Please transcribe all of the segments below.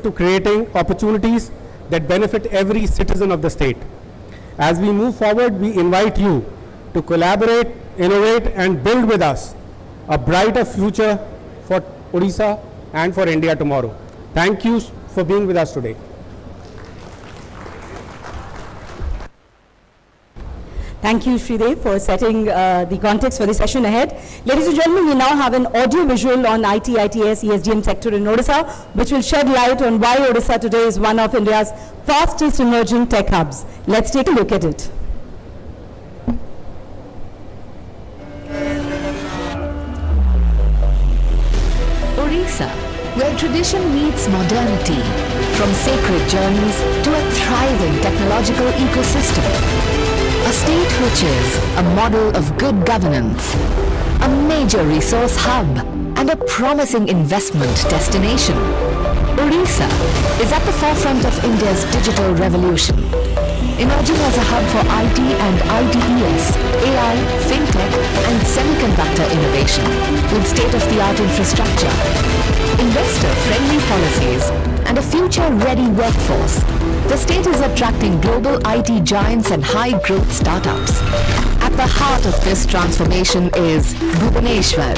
to creating opportunities that benefit every citizen of the state. As we move forward, we invite you to collaborate, innovate, and build with us a brighter future for Odisha and for India tomorrow. Thank you for being with us today. Thank you, Shridev, for setting the context for the session ahead. Ladies and gentlemen, we now have an audio visual on ITES ESDM sector in Odisha, which will shed light on why Odisha today is one of India's fastest emerging tech hubs. Let's take a look at it. Odisha, where tradition meets modernity, from sacred journeys to a thriving technological ecosystem. A state which is a model of good governance, a major resource hub, and a promising investment destination. Odisha is at the forefront of India's digital revolution, emerging as a hub for IT and ITeS, AI, fintech, and semiconductor innovation with state-of-the-art infrastructure, investor-friendly policies, and a future-ready workforce. The state is attracting global IT giants and high-growth startups. At the heart of this transformation is Bhubaneshwar,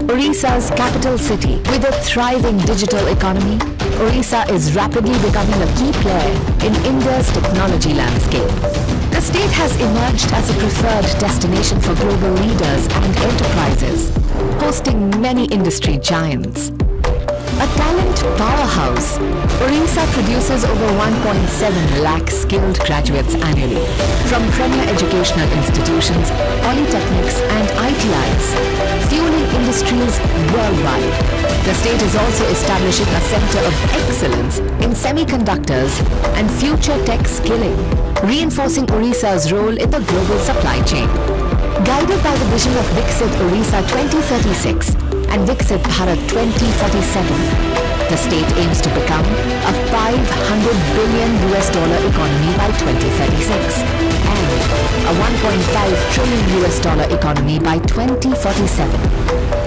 Odisha's capital city. With a thriving digital economy, Odisha is rapidly becoming a key player in India's technology landscape. The state has emerged as a preferred destination for global leaders and enterprises, hosting many industry giants. A talent powerhouse, Odisha produces over 1.7 lakh skilled graduates annually from premier educational institutions, polytechnics and ITIs, fueling industries worldwide. The state is also establishing a center of excellence in semiconductors and future tech skilling, reinforcing Odisha's role in the global supply chain. Guided by the vision of Viksit Odisha 2036 and Viksit Bharat 2047, the state aims to become a $500 billion economy by 2036 and a $1.5 trillion economy by 2047.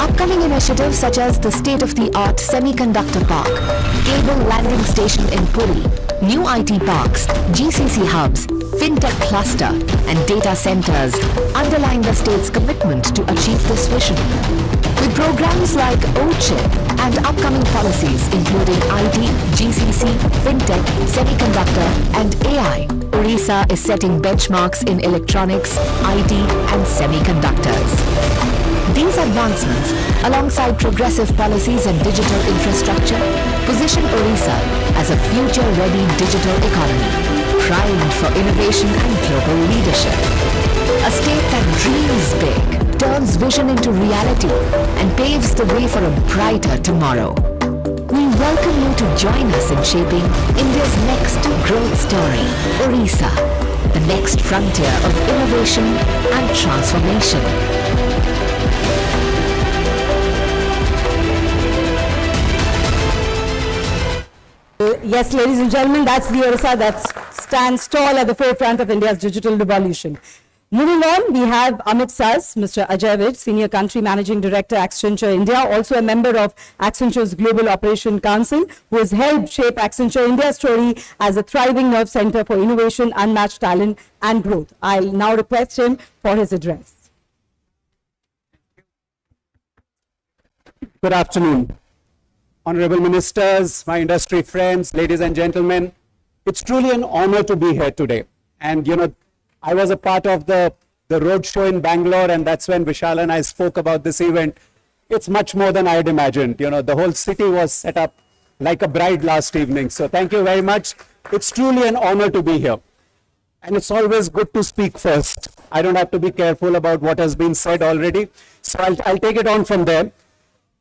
Upcoming initiatives such as the state-of-the-art semiconductor park, cable landing station in Puri, new IT parks, GCC hubs, fintech cluster, and data centers underline the state's commitment to achieve this vision. With programs like OCHIP and upcoming policies including IT, GCC, fintech, semiconductor, and AI, Odisha is setting benchmarks in electronics, IT, and semiconductors. These advancements, alongside progressive policies and digital infrastructure, position Odisha as a future-ready digital economy, primed for innovation and global leadership. A state that dreams big, turns vision into reality, and paves the way for a brighter tomorrow. We welcome you to join us in shaping India's next growth story, Odisha, the next frontier of innovation and transformation. Yes, ladies and gentlemen, that's the Odisha that stands tall at the forefront of India's digital revolution. Moving on, we have Amit Saz, Mr. Ajay Vij, Senior Country Managing Director, Accenture India, also a member of Accenture's Global Operation Council, who has helped shape Accenture India's story as a thriving nerve center for innovation, unmatched talent, and growth. I'll now request him for his address. Good afternoon. Honorable Ministers, my industry friends, ladies and gentlemen, it's truly an honor to be here today. And I was a part of the road show in Bangalore, and that's when Vishal and I spoke about this event. It's much more than I had imagined. The whole city was set up like a bride last evening. So thank you very much. It's truly an honor to be here. And it's always good to speak first. I don't have to be careful about what has been said already. So I'll take it on from there.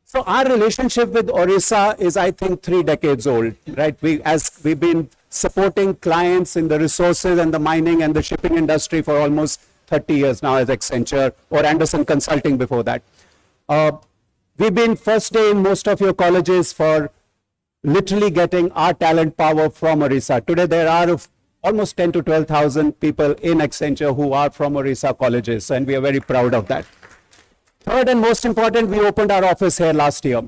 So our relationship with Odisha is, I think, 3 decades old, right? We've been supporting clients in the resources and the mining and the shipping industry for almost 30 years now as Accenture or Anderson Consulting before that. We've been first day in most of your colleges for literally getting our talent power from Odisha. Today there are almost 10 to 12,000 people in Accenture who are from Odisha colleges, and we are very proud of that. Third and most important, we opened our office here last year.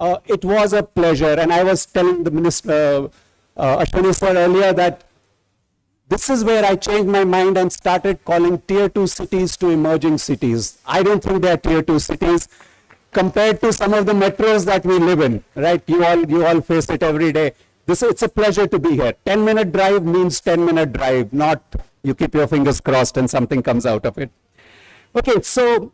It was a pleasure, and I was telling the Minister, Ashwani sir earlier, that this is where I changed my mind and started calling tier 2 cities to emerging cities. I don't think they are tier 2 cities compared to some of the metros that we live in, right? You all face it every day. It's a pleasure to be here. 10-minute drive means 10-minute drive, not you keep your fingers crossed and something comes out of it. Okay, so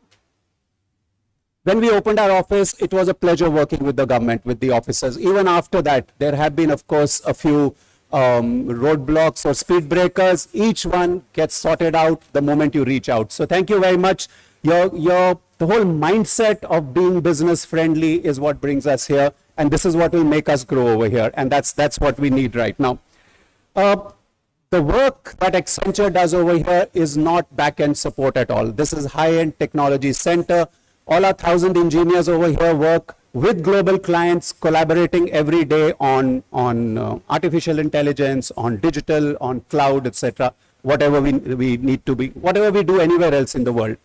when we opened our office, it was a pleasure working with the government, with the officers. Even after that, there have been, of course, a few roadblocks or speed breakers. Each one gets sorted out the moment you reach out. So thank you very much. The whole mindset of being business friendly is what brings us here, and this is what will make us grow over here, and that's what we need right now. The work that Accenture does over here is not back-end support at all. This is high-end technology center. All our 1,000 engineers over here work with global clients, collaborating every day on artificial intelligence, on digital, on cloud, etc. Whatever we need to be, whatever we do anywhere else in the world.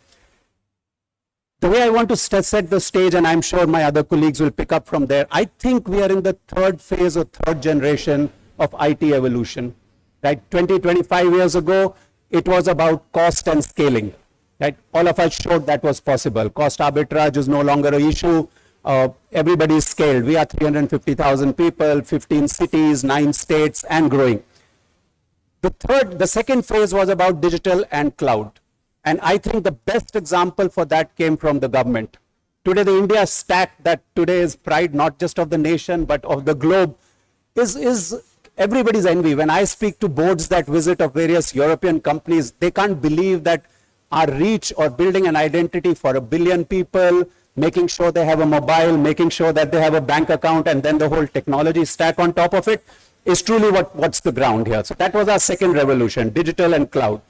The way I want to set the stage, and I'm sure my other colleagues will pick up from there, I think we are in the third phase or third generation of IT evolution. Right? 25 years ago, it was about cost and scaling. Right? All of us showed that was possible. Cost arbitrage is no longer an issue. Everybody is scaled. We are 350,000 people, 15 cities, 9 states, and growing. The second phase was about digital and cloud. And I think the best example for that came from the government. Today, the India stack that today is pride not just of the nation, but of the globe, is everybody's envy. When I speak to boards that visit of various European companies, they can't believe that our reach or building an identity for 1 billion people, making sure they have a mobile, making sure that they have a bank account, and then the whole technology stack on top of it is truly what's the ground here. So that was our second revolution, digital and cloud.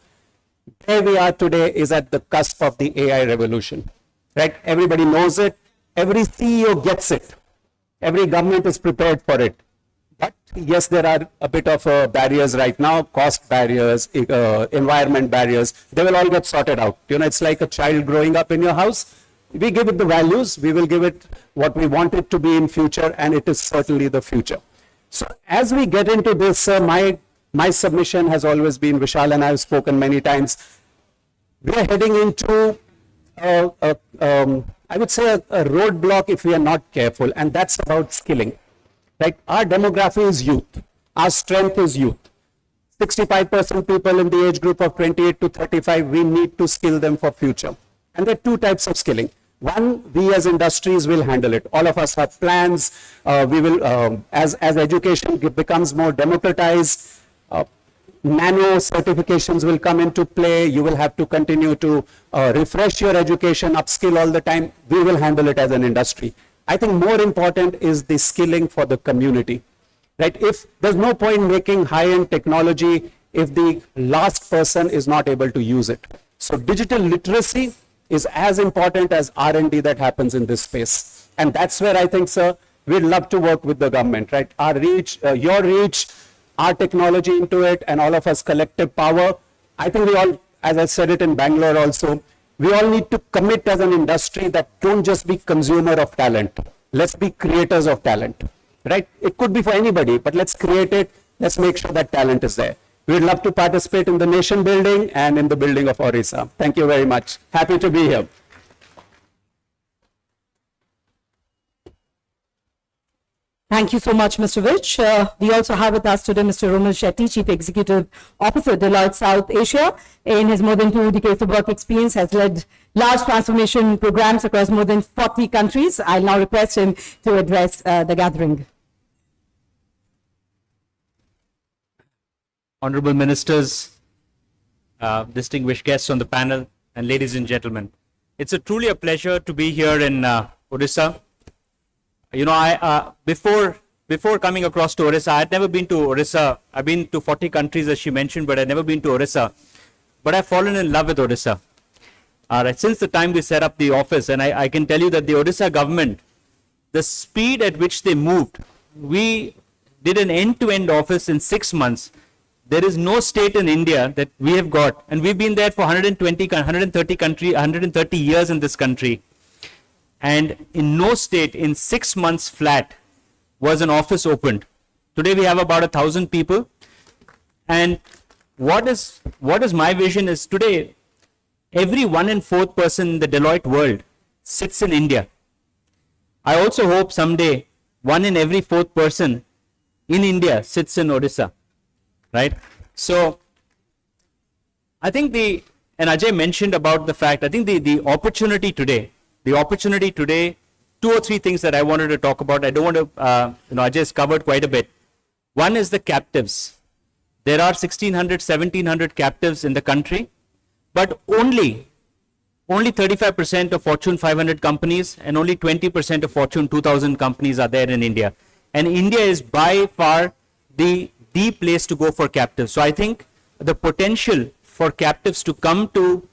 Where we are today is at the cusp of the AI revolution, right? Everybody knows it. Every CEO gets it. Every government is prepared for it. But yes, there are a bit of barriers right now, cost barriers, environment barriers. They will all get sorted out. You know, it's like a child growing up in your house. We give it the values. We will give it what we want it to be in future, and it is certainly the future. So as we get into this, my submission has always been, Vishal and I have spoken many times, we are heading into, I would say, a roadblock if we are not careful, and that's about skilling. Right? Our demography is youth. Our strength is youth. 65% people in the age group of 28 to 35, we need to skill them for future. And there are two types of skilling. One, we as industries will handle it. All of us have plans. We will, as education becomes more democratized, nano certifications will come into play. You will have to continue to refresh your education, upskill all the time. We will handle it as an industry. I think more important is the skilling for the community. Right? If there's no point making high-end technology if the last person is not able to use it. So digital literacy is as important as R&D that happens in this space. And that's where I think, sir, we'd love to work with the government, right? Our reach, your reach, our technology into it, and all of us collective power. I think we all, as I said it in Bangalore also, we all need to commit as an industry that don't just be consumer of talent. Let's be creators of talent, right? It could be for anybody, but let's create it. Let's make sure that talent is there. We'd love to participate in the nation building and in the building of Odisha. Thank you very much. Happy to be here. Thank you so much, Mr. Vich. We also have with us today Mr. Romal Shetty, Chief Executive Officer, Deloitte South Asia. In his more than 2 decades of work experience, has led large transformation programs across more than 40 countries. I'll now request him to address the gathering. Honorable Ministers, distinguished guests on the panel, and ladies and gentlemen. It's truly a pleasure to be here in Odisha. You know, before coming across to Odisha, I had never been to Odisha. I've been to 40 countries, as she mentioned, but I've never been to Odisha. But I've fallen in love with Odisha. Since the time we set up the office, and I can tell you that the Odisha government, the speed at which they moved, we did an end-to-end office in 6 months. There is no state in India that we have got, and we've been there for 130 years in this country. and in no state in 6 months flat was an office opened. Today we have about 1,000 people. And what is my vision is today, every 1 in 4th person in the Deloitte world sits in India. I also hope someday 1 in every 4th person in India sits in Odisha, right? So I think and Ajay mentioned about the fact, I think the opportunity today, 2 or 3 things that I wanted to talk about. I don't want to, Ajay has covered quite a bit. One is the captives. There are 1,600, 1,700 captives in the country, but only 35% of Fortune 500 companies and only 20% of Fortune 2000 companies are there in India. And India is by far the place to go for captives. So I think the potential for captives to come to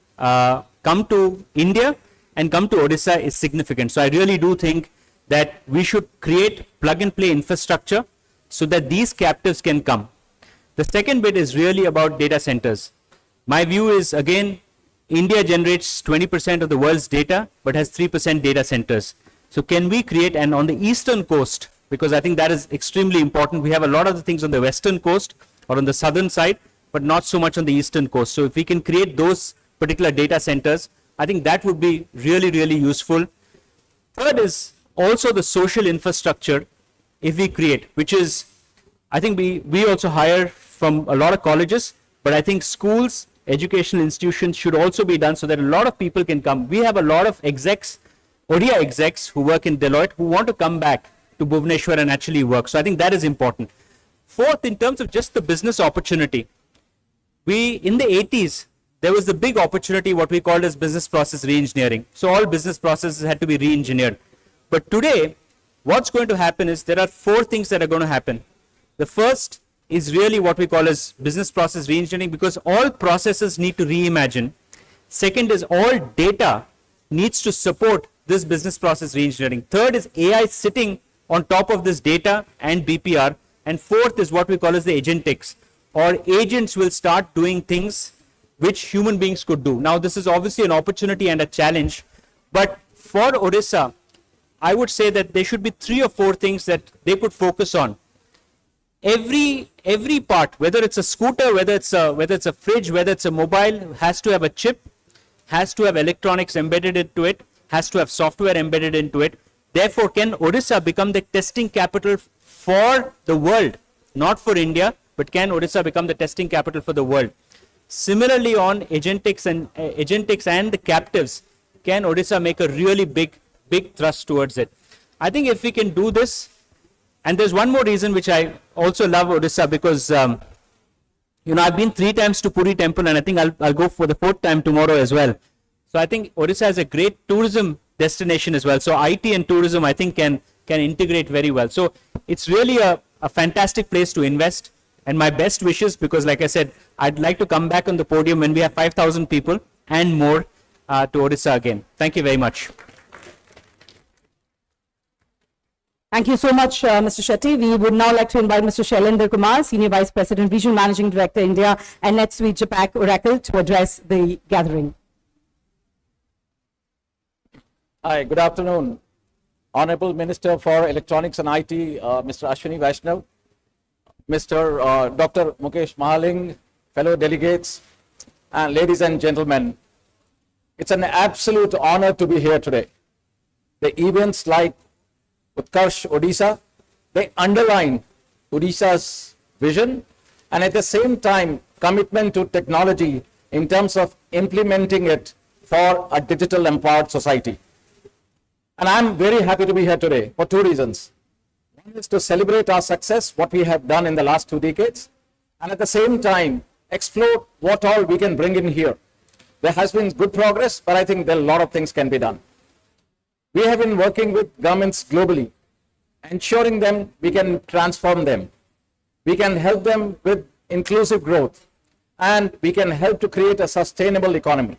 India and come to Odisha is significant. So I really do think that we should create plug and play infrastructure so that these captives can come. The second bit is really about data centers. My view is, again, India generates 20% of the world's data, but has 3% data centers. So can we create, and on the eastern coast, because I think that is extremely important. We have a lot of the things on the western coast or on the southern side, but not so much on the eastern coast. So if we can create those particular data centers, I think that would be really, really useful. Third is also the social infrastructure if we create, which is, I think we also hire from a lot of colleges, but I think schools, educational institutions should also be done so that a lot of people can come. We have a lot of execs, Odia execs who work in Deloitte who want to come back to Bhubaneshwar and actually work. So I think that is important. Fourth, in terms of just the business opportunity, in the 80s, there was the big opportunity, what we called as business process re-engineering. So all business processes had to be re-engineered. But today, what's going to happen is there are 4 things that are going to happen. The first is really what we call as business process re-engineering, because all processes need to reimagine. Second is all data needs to support this business process re-engineering. Third is AI sitting on top of this data and BPR. And fourth is what we call as the agentics, or agents will start doing things which human beings could do. Now, this is obviously an opportunity and a challenge, but for Odisha, I would say that there should be 3 or 4 things that they could focus on. Every part, whether it's a scooter, whether it's a fridge, whether it's a mobile, has to have a chip, has to have electronics embedded into it, has to have software embedded into it. Therefore, can Odisha become the testing capital for the world, not for India, but can Odisha become the testing capital for the world? Similarly, on agentics and the captives, can Odisha make a really big thrust towards it? I think if we can do this, and there's one more reason which I also love Odisha, because I've been 3 times to Puri temple, and I think I'll go for the 4th time tomorrow as well. So I think Odisha has a great tourism destination as well. So IT and tourism, I think, can integrate very well. So it's really a fantastic place to invest. And my best wishes, because like I said, I'd like to come back on the podium when we have 5,000 people and more to Odisha again. Thank you very much. Thank you so much, Mr. Shetty. We would now like to invite Mr. Shailendra Kumar, Senior Vice President, Regional Managing Director, India, and NetSuite Japan Oracle, to address the gathering. Hi, good afternoon. Honorable Minister for Electronics and IT, Mr. Ashwini Vaishnav, Mr. Dr. Mukesh Mahaling, fellow delegates, and ladies and gentlemen, it's an absolute honor to be here today. The events like Utkarsh Odisha, they underline Odisha's vision and at the same time commitment to technology in terms of implementing it for a digital empowered society. And I'm very happy to be here today for 2 reasons. One is to celebrate our success, what we have done in the last 2 decades, and at the same time explore what all we can bring in here. There has been good progress, but I think there are a lot of things can be done. We have been working with governments globally, ensuring them we can transform them. We can help them with inclusive growth, and we can help to create a sustainable economy.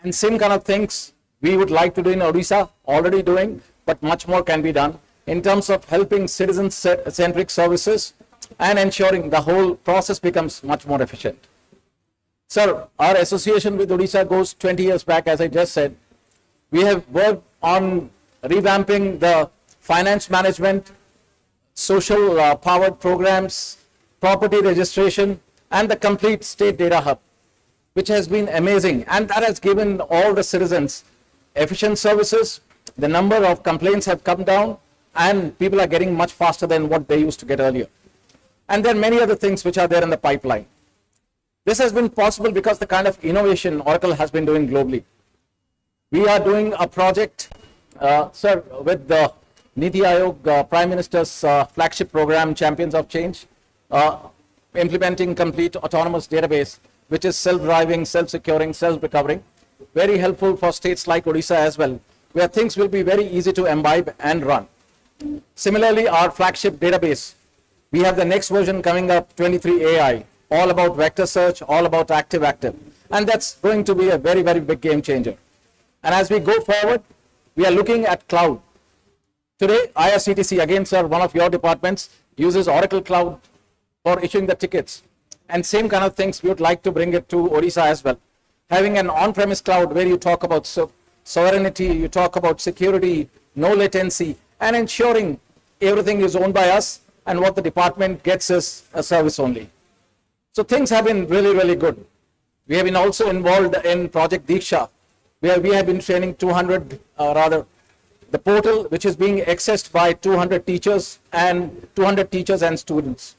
And same kind of things we would like to do in Odisha, already doing, but much more can be done in terms of helping citizen-centric services and ensuring the whole process becomes much more efficient. Sir, our association with Odisha goes 20 years back, as I just said. We have worked on revamping the finance management, social powered programs, property registration, and the complete state data hub, which has been amazing. And that has given all the citizens efficient services. The number of complaints have come down, and people are getting much faster than what they used to get earlier. And there are many other things which are there in the pipeline. This has been possible because the kind of innovation Oracle has been doing globally. We are doing a project, sir, with the Niti Aayog Prime Minister's flagship program, Champions of Change, implementing complete autonomous database, which is self-driving, self-securing, self-recovering, very helpful for states like Odisha as well, where things will be very easy to imbibe and run. Similarly, our flagship database, we have the next version coming up, 23 AI, all about vector search, all about active-active. And that's going to be a very, very big game changer. And as we go forward, we are looking at cloud. Today, IRCTC, again, sir, one of your departments, uses Oracle Cloud for issuing the tickets. And same kind of things, we would like to bring it to Odisha as well. Having an on-premise cloud where you talk about sovereignty, you talk about security, no latency, and ensuring everything is owned by us, and what the department gets is a service only. So things have been really, really good. We have been also involved in Project Diksha, where we have been training the portal which is being accessed by 200 teachers and students.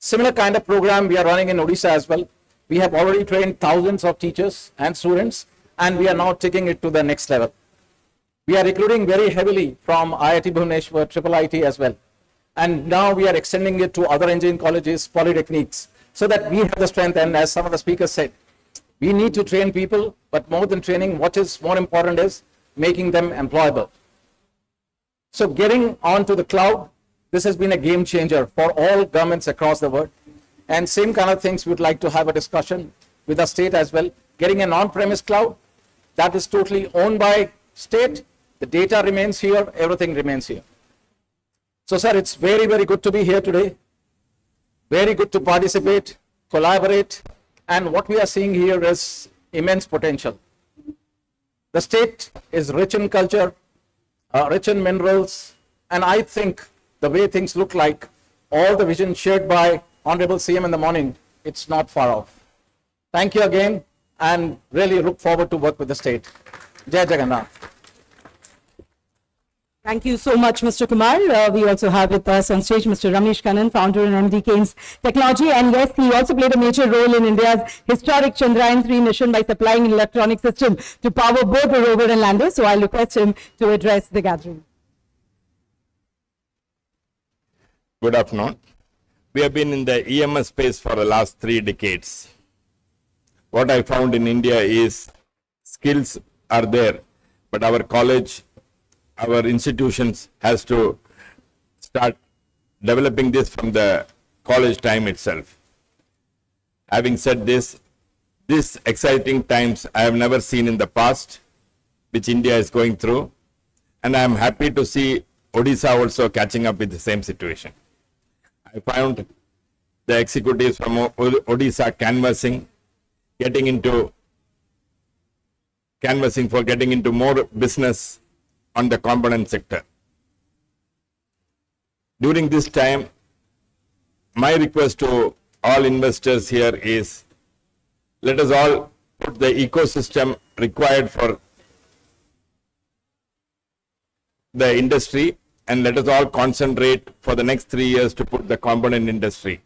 Similar kind of program we are running in Odisha as well. We have already trained thousands of teachers and students, and we are now taking it to the next level. We are recruiting very heavily from IIT Bhubaneshwar, IIT as well. And now we are extending it to other engineering colleges, polytechnics, so that we have the strength. And as some of the speakers said, we need to train people, but more than training, what is more important is making them employable. So getting onto the cloud, this has been a game changer for all governments across the world. And same kind of things, we would like to have a discussion with the state as well. Getting an on-premise cloud that is totally owned by state, the data remains here, everything remains here. So sir, it's very, very good to be here today. Very good to participate, collaborate, and what we are seeing here is immense potential. The state is rich in culture, rich in minerals, and I think the way things look like, all the vision shared by Honorable CM in the morning, it's not far off. Thank you again, and really look forward to work with the state. Jai Jagannath. Thank you so much, Mr. Kumar. We also have with us on stage Mr. Ramesh Kannan, founder and MD Keynes Technology. And yes, he also played a major role in India's historic Chandrayaan-3 mission by supplying an electronic system to power both the rover and lander. So I'll request him to address the gathering. Good afternoon. We have been in the EMS space for the last 3 decades. What I found in India is skills are there, but our college, our institutions has to start developing this from the college time itself. Having said this, these exciting times I have never seen in the past, which India is going through, and I am happy to see Odisha also catching up with the same situation. I found the executives from Odisha canvassing for getting into more business on the component sector. During this time, my request to all investors here is, let us all put the ecosystem required for the industry, and let us all concentrate for the next 3 years to put the component industry.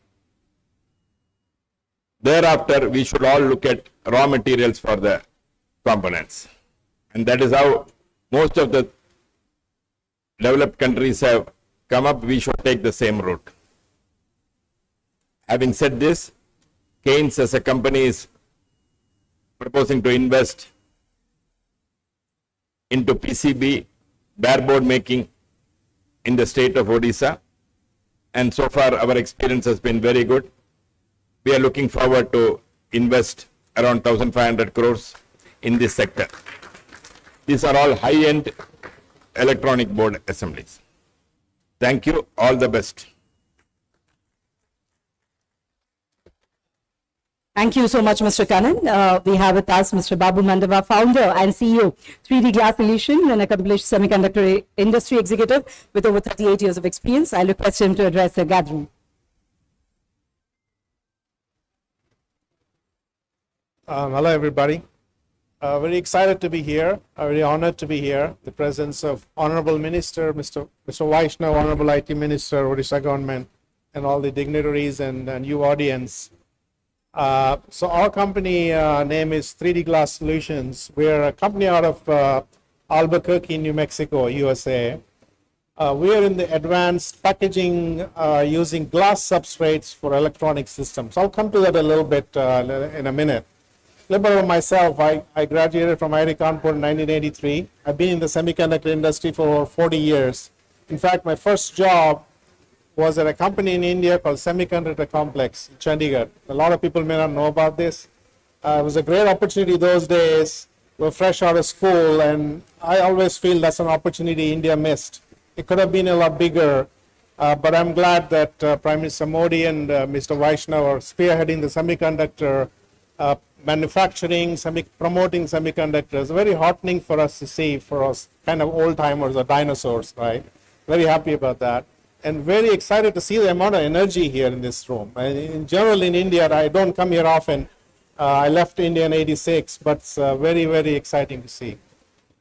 Thereafter, we should all look at raw materials for the components. And that is how most of the developed countries have come up. We should take the same route. Having said this, Keynes as a company is proposing to invest into PCB, bareboard making in the state of Odisha. And so far, our experience has been very good. We are looking forward to invest around 1,500 crores in this sector. These are all high-end electronic board assemblies. Thank you. All the best. Thank you so much, Mr. Kannan. We have with us Mr. Babu Mandava, founder and CEO, 3D Glass Solution, an accomplished semiconductor industry executive with over 38 years of experience. I request him to address the gathering. Hello, everybody. Very excited to be here. Very honored to be here. The presence of Honorable Minister, Mr. Vaishnav, Honorable IT Minister, Odisha government, and all the dignitaries and you audience. So our company name is 3D Glass Solutions. We're a company out of Albuquerque, New Mexico, USA. We are in the advanced packaging using glass substrates for electronic systems. I'll come to that a little bit in a minute. A little bit about myself. I graduated from IIT Kanpur in 1983. I've been in the semiconductor industry for over 40 years. In fact, my first job was at a company in India called Semiconductor Complex in Chandigarh. A lot of people may not know about this. It was a great opportunity those days. We were fresh out of school, and I always feel that's an opportunity India missed. It could have been a lot bigger, but I'm glad that Prime Minister Modi and Mr. Vaishnav are spearheading the semiconductor manufacturing, promoting semiconductors. Very heartening for us to see, for us kind of old timers or dinosaurs, right? Very happy about that. And very excited to see the amount of energy here in this room. And in general, in India, I don't come here often. I left India in '86, but it's very, very exciting to see.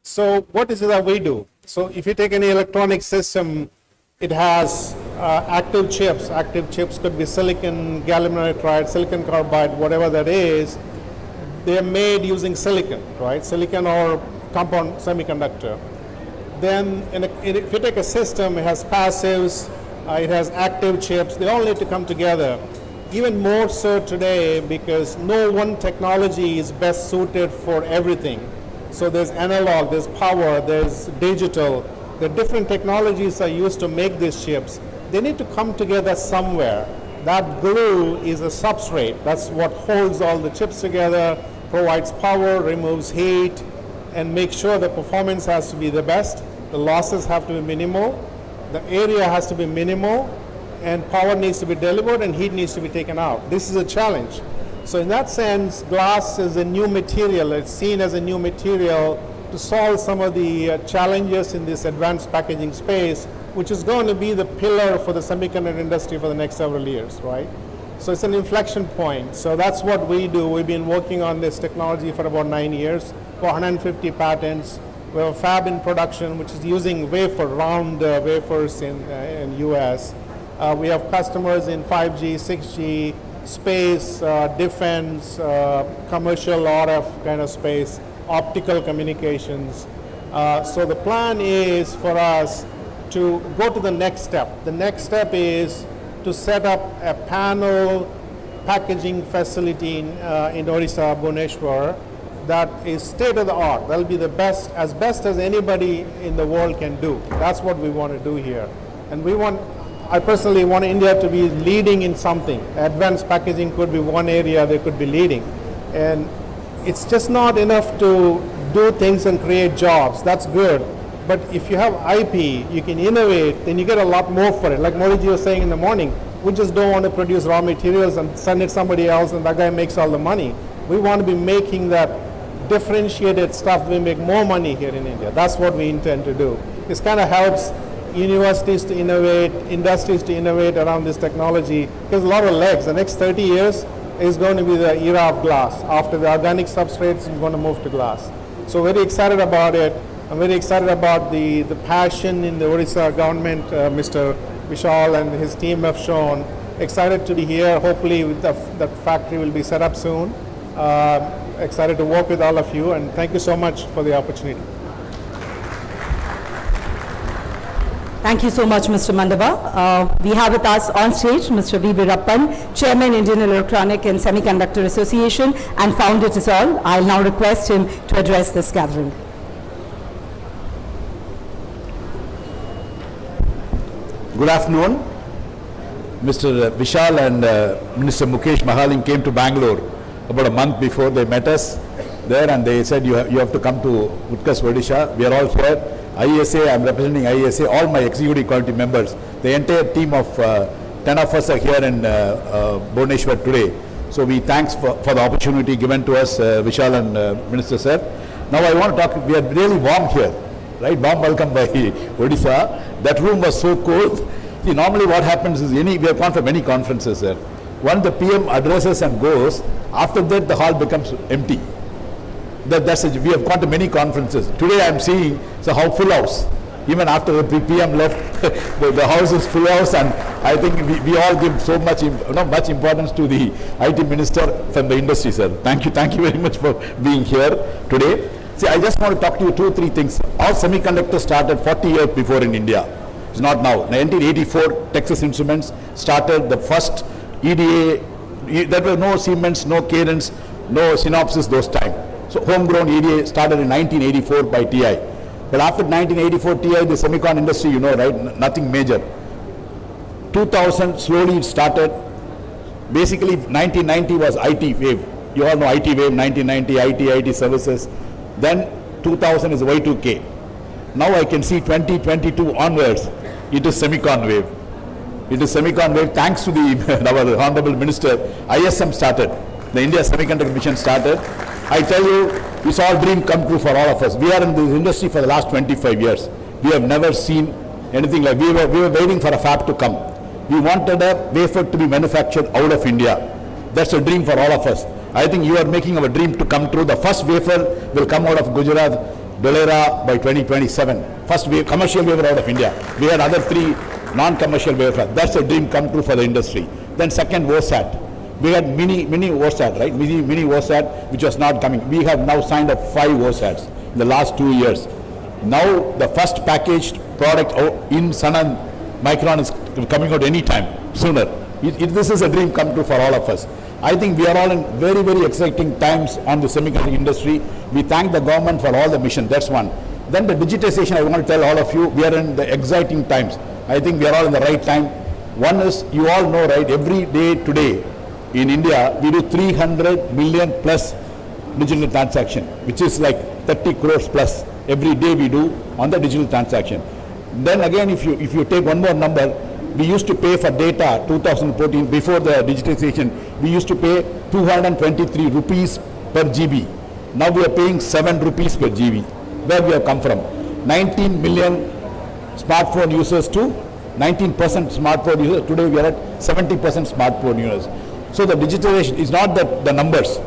So what is it that we do? So if you take any electronic system, it has active chips. Active chips could be silicon, gallium nitride, silicon carbide, whatever that is. They are made using silicon, right? Silicon or compound semiconductor. Then if you take a system, it has passives, it has active chips, they all need to come together. Even more so today, because no one technology is best suited for everything. So there's analog, there's power, there's digital. The different technologies are used to make these chips. They need to come together somewhere. That glue is a substrate. That's what holds all the chips together, provides power, removes heat, and make sure the performance has to be the best, the losses have to be minimal, the area has to be minimal, and power needs to be delivered and heat needs to be taken out. This is a challenge. So in that sense, glass is a new material. It's seen as a new material to solve some of the challenges in this advanced packaging space, which is going to be the pillar for the semiconductor industry for the next several years, right? So it's an inflection point. So that's what we do. We've been working on this technology for about 9 years, 450 patents. We have a fab in production, which is using round wafers in US. We have customers in 5G, 6G, space, defense, commercial RF kind of space, optical communications. So the plan is for us to go to the next step. The next step is to set up a panel packaging facility in Odisha, Bhubaneshwar, that is state of the art. That'll be the best as anybody in the world can do. That's what we want to do here. And I personally want India to be leading in something. Advanced packaging could be one area they could be leading. And it's just not enough to do things and create jobs. That's good. But if you have IP, you can innovate, then you get a lot more for it. Like Modi ji was saying in the morning, we just don't want to produce raw materials and send it somebody else and that guy makes all the money. We want to be making that differentiated stuff. We make more money here in India. That's what we intend to do. This kind of helps universities to innovate, industries to innovate around this technology. There's a lot of legs. The next 30 years is going to be the era of glass. After the organic substrates, we're going to move to glass. So very excited about it. I'm very excited about the passion in the Odisha government. Mr. Vishal and his team have shown. Excited to be here. Hopefully that factory will be set up soon. Excited to work with all of you, and thank you so much for the opportunity. Thank you so much, Mr. Mandava. We have with us on stage Mr. V. Virappan, Chairman, Indian Electronic and Semiconductor Association, and founder ITeS. I'll now request him to address this gathering. Good afternoon. Mr. Vishal and Minister Mukesh Mahaling came to Bangalore about a month before. They met us there and they said you have to come to Utkarsh Odisha. We are all here. IESA, I'm representing IESA, all my executive committee members. The entire team of 10 of us are here in Bhubaneshwar today. So we thanks for the opportunity given to us, Vishal and Minister Sir. Now I want to talk, we are really warm here, right? Warm welcome by Odisha. That room was so cold. See, normally what happens is, we have gone for many conferences there. Once the PM addresses and goes, after that the hall becomes empty. We have gone to many conferences. Today I am seeing how full house. Even after the PM left, the house is full house, and I think we all give so much, much importance to the IT minister from the industry, sir. Thank you very much for being here today. See, I just want to talk to you 2-3 things. All semiconductors started 40 years before in India. It's not now. 1984, Texas Instruments started the first EDA. There were no Siemens, no Cadence, no Synopsys those time. So homegrown EDA started in 1984 by TI. But after 1984 TI, the semicon industry, right, nothing major. 2000, slowly it started. Basically, 1990 was IT wave. You all know IT wave, 1990, IT services. Then 2000 is Y2K. Now I can see 2022 onwards, it is semicon wave. It is semicon wave thanks to our Honorable Minister. ISM started. The India Semiconductor Mission started. I tell you, it's all dream come true for all of us. We are in this industry for the last 25 years. We have never seen anything like, we were waiting for a fab to come. We wanted a wafer to be manufactured out of India. That's a dream for all of us. I think you are making our dream to come true. The first wafer will come out of Gujarat, Dolera by 2027. First commercial wafer out of India. We had other 3 non-commercial wafer. That's a dream come true for the industry. Then second, OSAT. We had mini OSAT, right? Mini OSAT, which was not coming. We have now signed up 5 OSATs in the last 2 years. Now the first packaged product in Sanan Micron is coming out any time sooner. This is a dream come true for all of us. I think we are all in very, very exciting times on the semiconductor industry. We thank the government for all the mission. That's one. Then the digitization, I want to tell all of you, we are in the exciting times. I think we are all in the right time. One is, you all know, right, every day today, in India, we do 300 million plus digital transaction, which is like 30 crores plus every day we do on the digital transaction. Then again, if you take one more number, we used to pay for data 2014, before the digitization, we used to pay 223 rupees per GB. Now we are paying 7 rupees per GB. Where we have come from? 19 million smartphone users to 19% smartphone users. Today we are at 70% smartphone users. So the digitalization is not the numbers.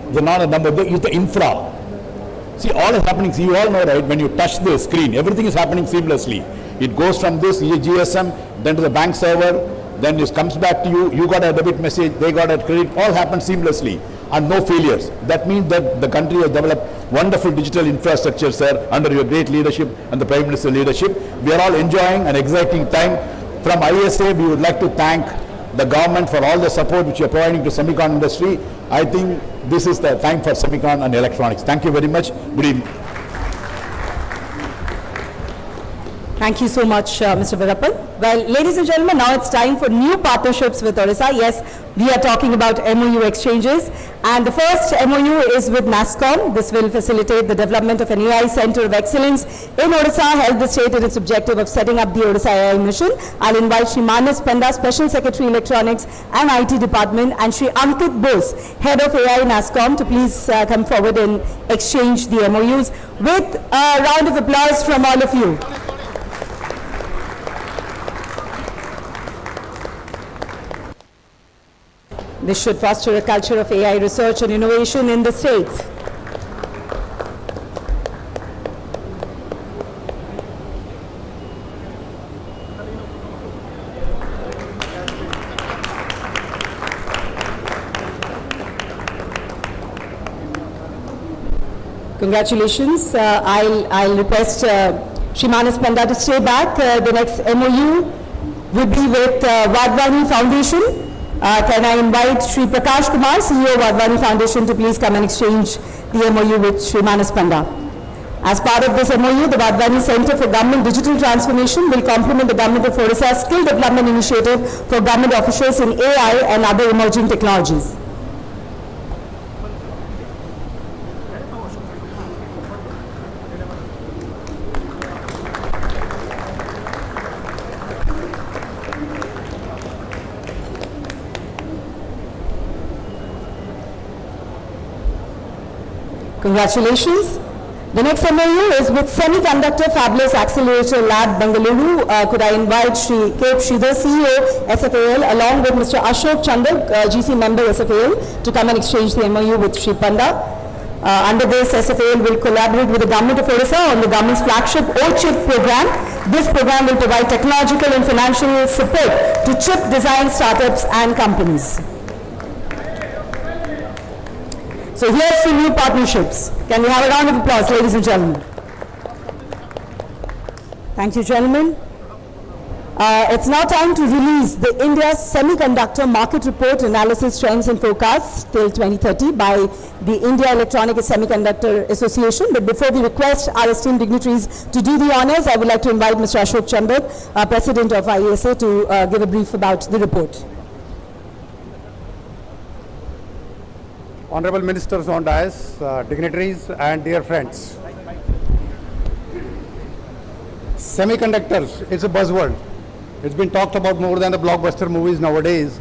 It's not a number, it's the infra. See, all is happening. See, you all know, right, when you touch the screen, everything is happening seamlessly. It goes from this GSM, then to the bank server, then it comes back to you, you got a debit message, they got a credit, all happens seamlessly and no failures. That means that the country has developed wonderful digital infrastructure, sir, under your great leadership and the Prime Minister's leadership. We are all enjoying an exciting time. From ISA, we would like to thank the government for all the support which you are providing to semicon industry. I think this is the time for semicon and electronics. Thank you very much. Good evening. Thank you so much, Mr. Virappan. Well, ladies and gentlemen, now it's time for new partnerships with Odisha. Yes, we are talking about MOU exchanges. And the first MOU is with NASSCOM. This will facilitate the development of an AI Center of Excellence in Odisha, help the state in its objective of setting up the Odisha AI mission. I'll invite Shri Manas Panda, Special Secretary Electronics and IT Department, and Shri Ankit Bose, Head of AI NASSCOM, to please come forward and exchange the MOUs with a round of applause from all of you. This should foster a culture of AI research and innovation in the state. Congratulations. I'll request Shri Manas Panda to stay back. The next MOU will be with Vadvani Foundation. Can I invite Shri Prakash Kumar, CEO of Vadvani Foundation, to please come and exchange the MOU with Shri Manas Panda. As part of this MOU, the Vadvani Center for Government Digital Transformation will complement the Government of Odisha's skill development initiative for government officials in AI and other emerging technologies. Congratulations. The next MOU is with Semiconductor Fabless Accelerator Lab, Bengaluru. Could I invite Shri K. Sridhar, CEO, SFAL, along with Mr. Ashok Chandak, GC member, SFAL, to come and exchange the MOU with Shri Panda. Under this, SFAL will collaborate with the Government of Odisha on the government's flagship O-CHIP program. This program will provide technological and financial support to chip design startups and companies. So here's the new partnerships. Can we have a round of applause, ladies and gentlemen? Thank you, gentlemen. It's now time to release the India's Semiconductor Market Report Analysis Trends and Forecasts till 2030 by the India Electronic and Semiconductor Association. But before we request our esteemed dignitaries to do the honors, I would like to invite Mr. Ashok Chandak, President of IESA, to give a brief about the report. Honorable Ministers on dais, dignitaries and dear friends. Semiconductors, it's a buzzword. It's been talked about more than the blockbuster movies nowadays,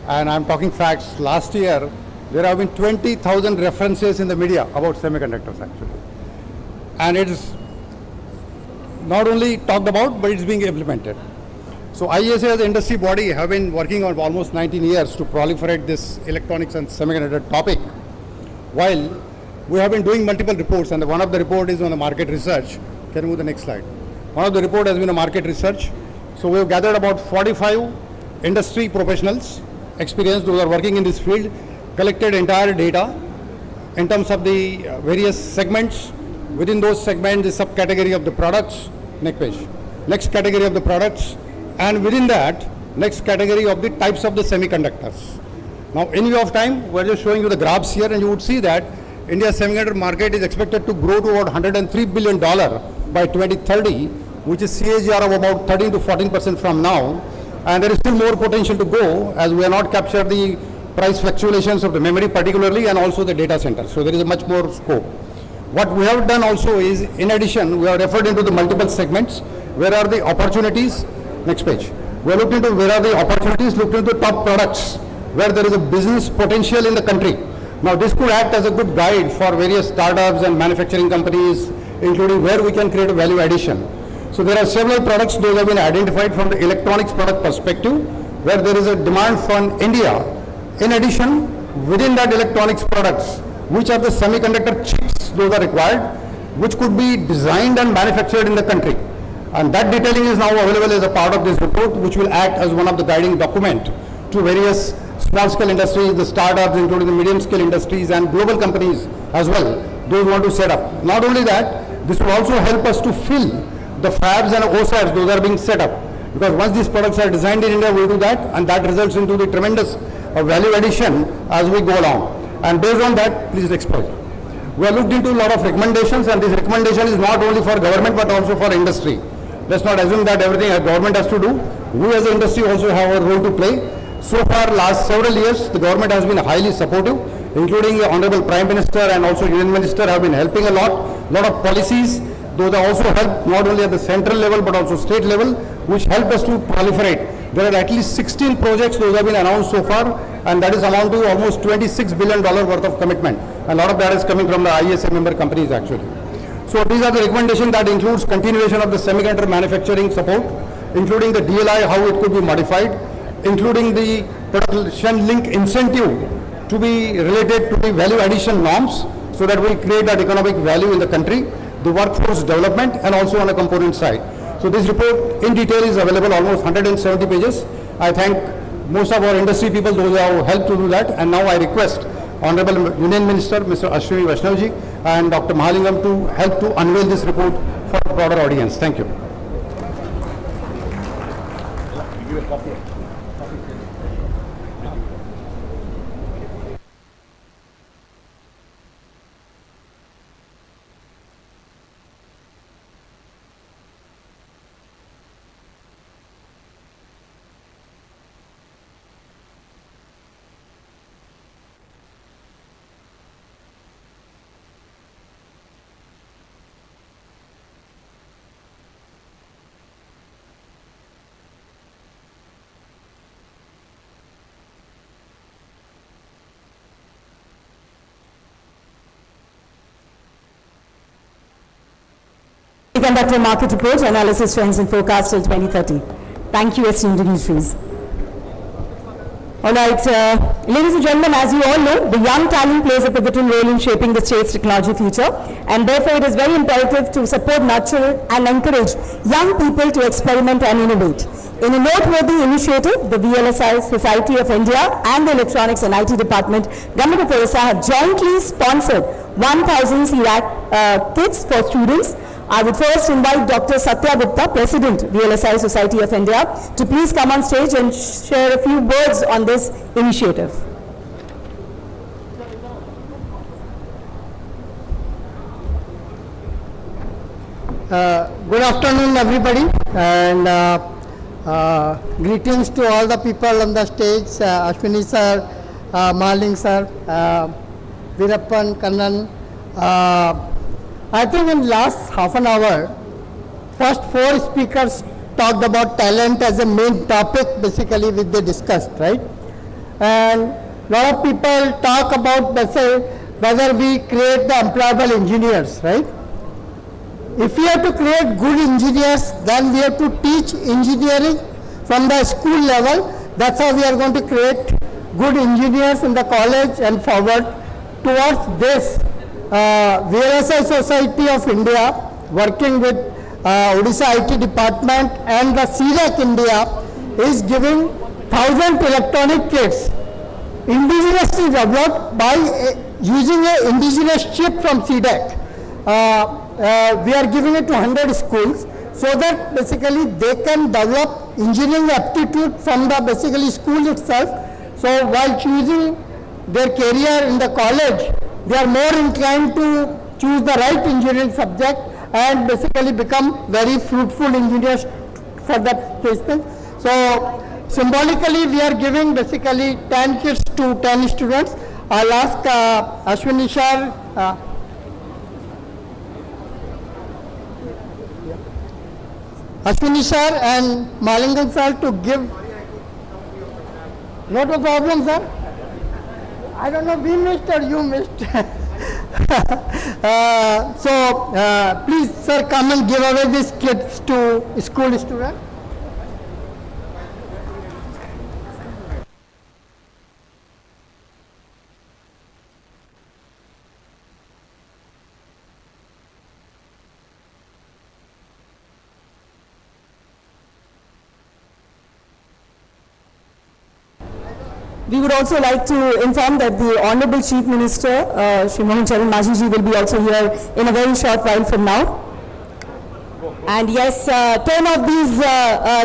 and I'm talking facts. Last year, there have been 20,000 references in the media about semiconductors actually. And it's not only talked about, but it's being implemented. So IESA as an industry body have been working on almost 19 years to proliferate this electronics and semiconductor topic, while we have been doing multiple reports, and one of the report is on the market research. Can you move the next slide? One of the report has been a market research. So we have gathered about 45 industry professionals, experienced, those are working in this field, collected entire data in terms of the various segments. Within those segments, the subcategory of the products, next page, next category of the products, and within that, next category of the types of the semiconductors. Now, in view of time, we're just showing you the graphs here, and you would see that India's semiconductor market is expected to grow to about $103 billion by 2030, which is CAGR of about 13 to 14% from now. And there is still more potential to go, as we have not captured the price fluctuations of the memory particularly, and also the data center. So there is a much more scope. What we have done also is, in addition, we have referred into the multiple segments. Where are the opportunities? Next page. We are looking into where are the opportunities, looked into top products, where there is a business potential in the country. Now this could act as a good guide for various startups and manufacturing companies, including where we can create a value addition. So there are several products, those have been identified from the electronics product perspective, where there is a demand from India. In addition, within that electronics products, which are the semiconductor chips, those are required, which could be designed and manufactured in the country. And that detailing is now available as a part of this report, which will act as one of the guiding document to various small-scale industries, the startups, including the medium-scale industries and global companies as well, those want to set up. Not only that, this will also help us to fill the fabs and OSATs, those are being set up. Because once these products are designed in India, we'll do that, and that results into the tremendous value addition as we go along. And based on that, please expose. We have looked into a lot of recommendations, and this recommendation is not only for government but also for industry. Let's not assume that everything a government has to do. We as an industry also have a role to play. So far, last several years, the government has been highly supportive, including the Honorable Prime Minister and also Union Minister have been helping a lot. Lot of policies, those are also helped not only at the central level but also state level, which help us to proliferate. There are at least 16 projects those have been announced so far, and that is amount to almost $26 billion worth of commitment. A lot of that is coming from the IESA member companies actually. So these are the recommendations that includes continuation of the semiconductor manufacturing support, including the DLI, how it could be modified, including the production link incentive to be related to the value addition norms, so that we create that economic value in the country, the workforce development, and also on a component side. So this report in detail is available, almost 170 pages. I thank most of our industry people, those who have helped to do that, and now I request Honorable Union Minister, Mr. Ashwini Vaishnavji, and Dr. Mahalingam to help to unveil this report for a broader audience. Thank you. Semiconductor Market Report, Analysis, Trends and Forecast till 2030. Thank you, esteemed dignitaries. All right, ladies and gentlemen, as you all know, the young talent plays a pivotal role in shaping the state's technology future, and therefore it is very imperative to support, nurture, and encourage young people to experiment and innovate. In a noteworthy initiative, the VLSI Society of India and the Electronics and IT Department, Government of Odisha have jointly sponsored 1,000 CRAC kits for students. I would first invite Dr. Satya Gupta, President, VLSI Society of India, to please come on stage and share a few words on this initiative. Good afternoon, everybody, and greetings to all the people on the stage, Ashwini sir, Maling sir, Virappan, Kannan. I think in last half an hour, first 4 speakers talked about talent as a main topic basically which they discussed, right? And lot of people talk about, let's say, whether we create the employable engineers, right? If we have to create good engineers, then we have to teach engineering from the school level. That's how we are going to create good engineers in the college and forward. Towards this, VLSI Society of India, working with Odisha IT Department and the CRAC India, is giving 1,000 electronic kits indigenously developed by using an indigenous chip from CDEC. We are giving it to 100 schools so that basically they can develop engineering aptitude from the basically school itself. So while choosing their career in the college, they are more inclined to choose the right engineering subject and basically become very fruitful engineers for that thing. So symbolically we are giving basically 10 kits to 10 students. I'll ask Ashwini sir, and Malingan sir to give. Not a problem, sir. I don't know, we missed or you missed. Please, sir, come and give away these kits to school students. We would also like to inform that the Honorable Chief Minister, Shri Mohan Charan Majiji, will be also here in a very short while from now. And yes, 10 of these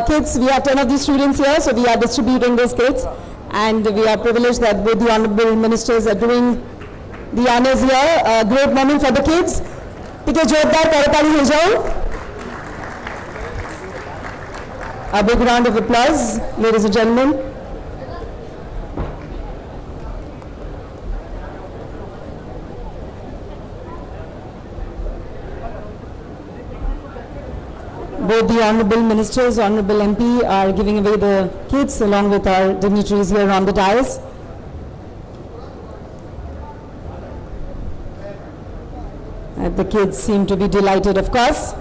kids, we have 10 of these students here, so we are distributing these kits. And we are privileged that both the Honorable Ministers are doing the honors here. A great moment for the kids. Take a jodhar karatali ho jao. A big round of applause, ladies and gentlemen. Both the Honorable Ministers, Honorable MP are giving away the kits along with our dignitaries here on the dais. The kids seem to be delighted, of course.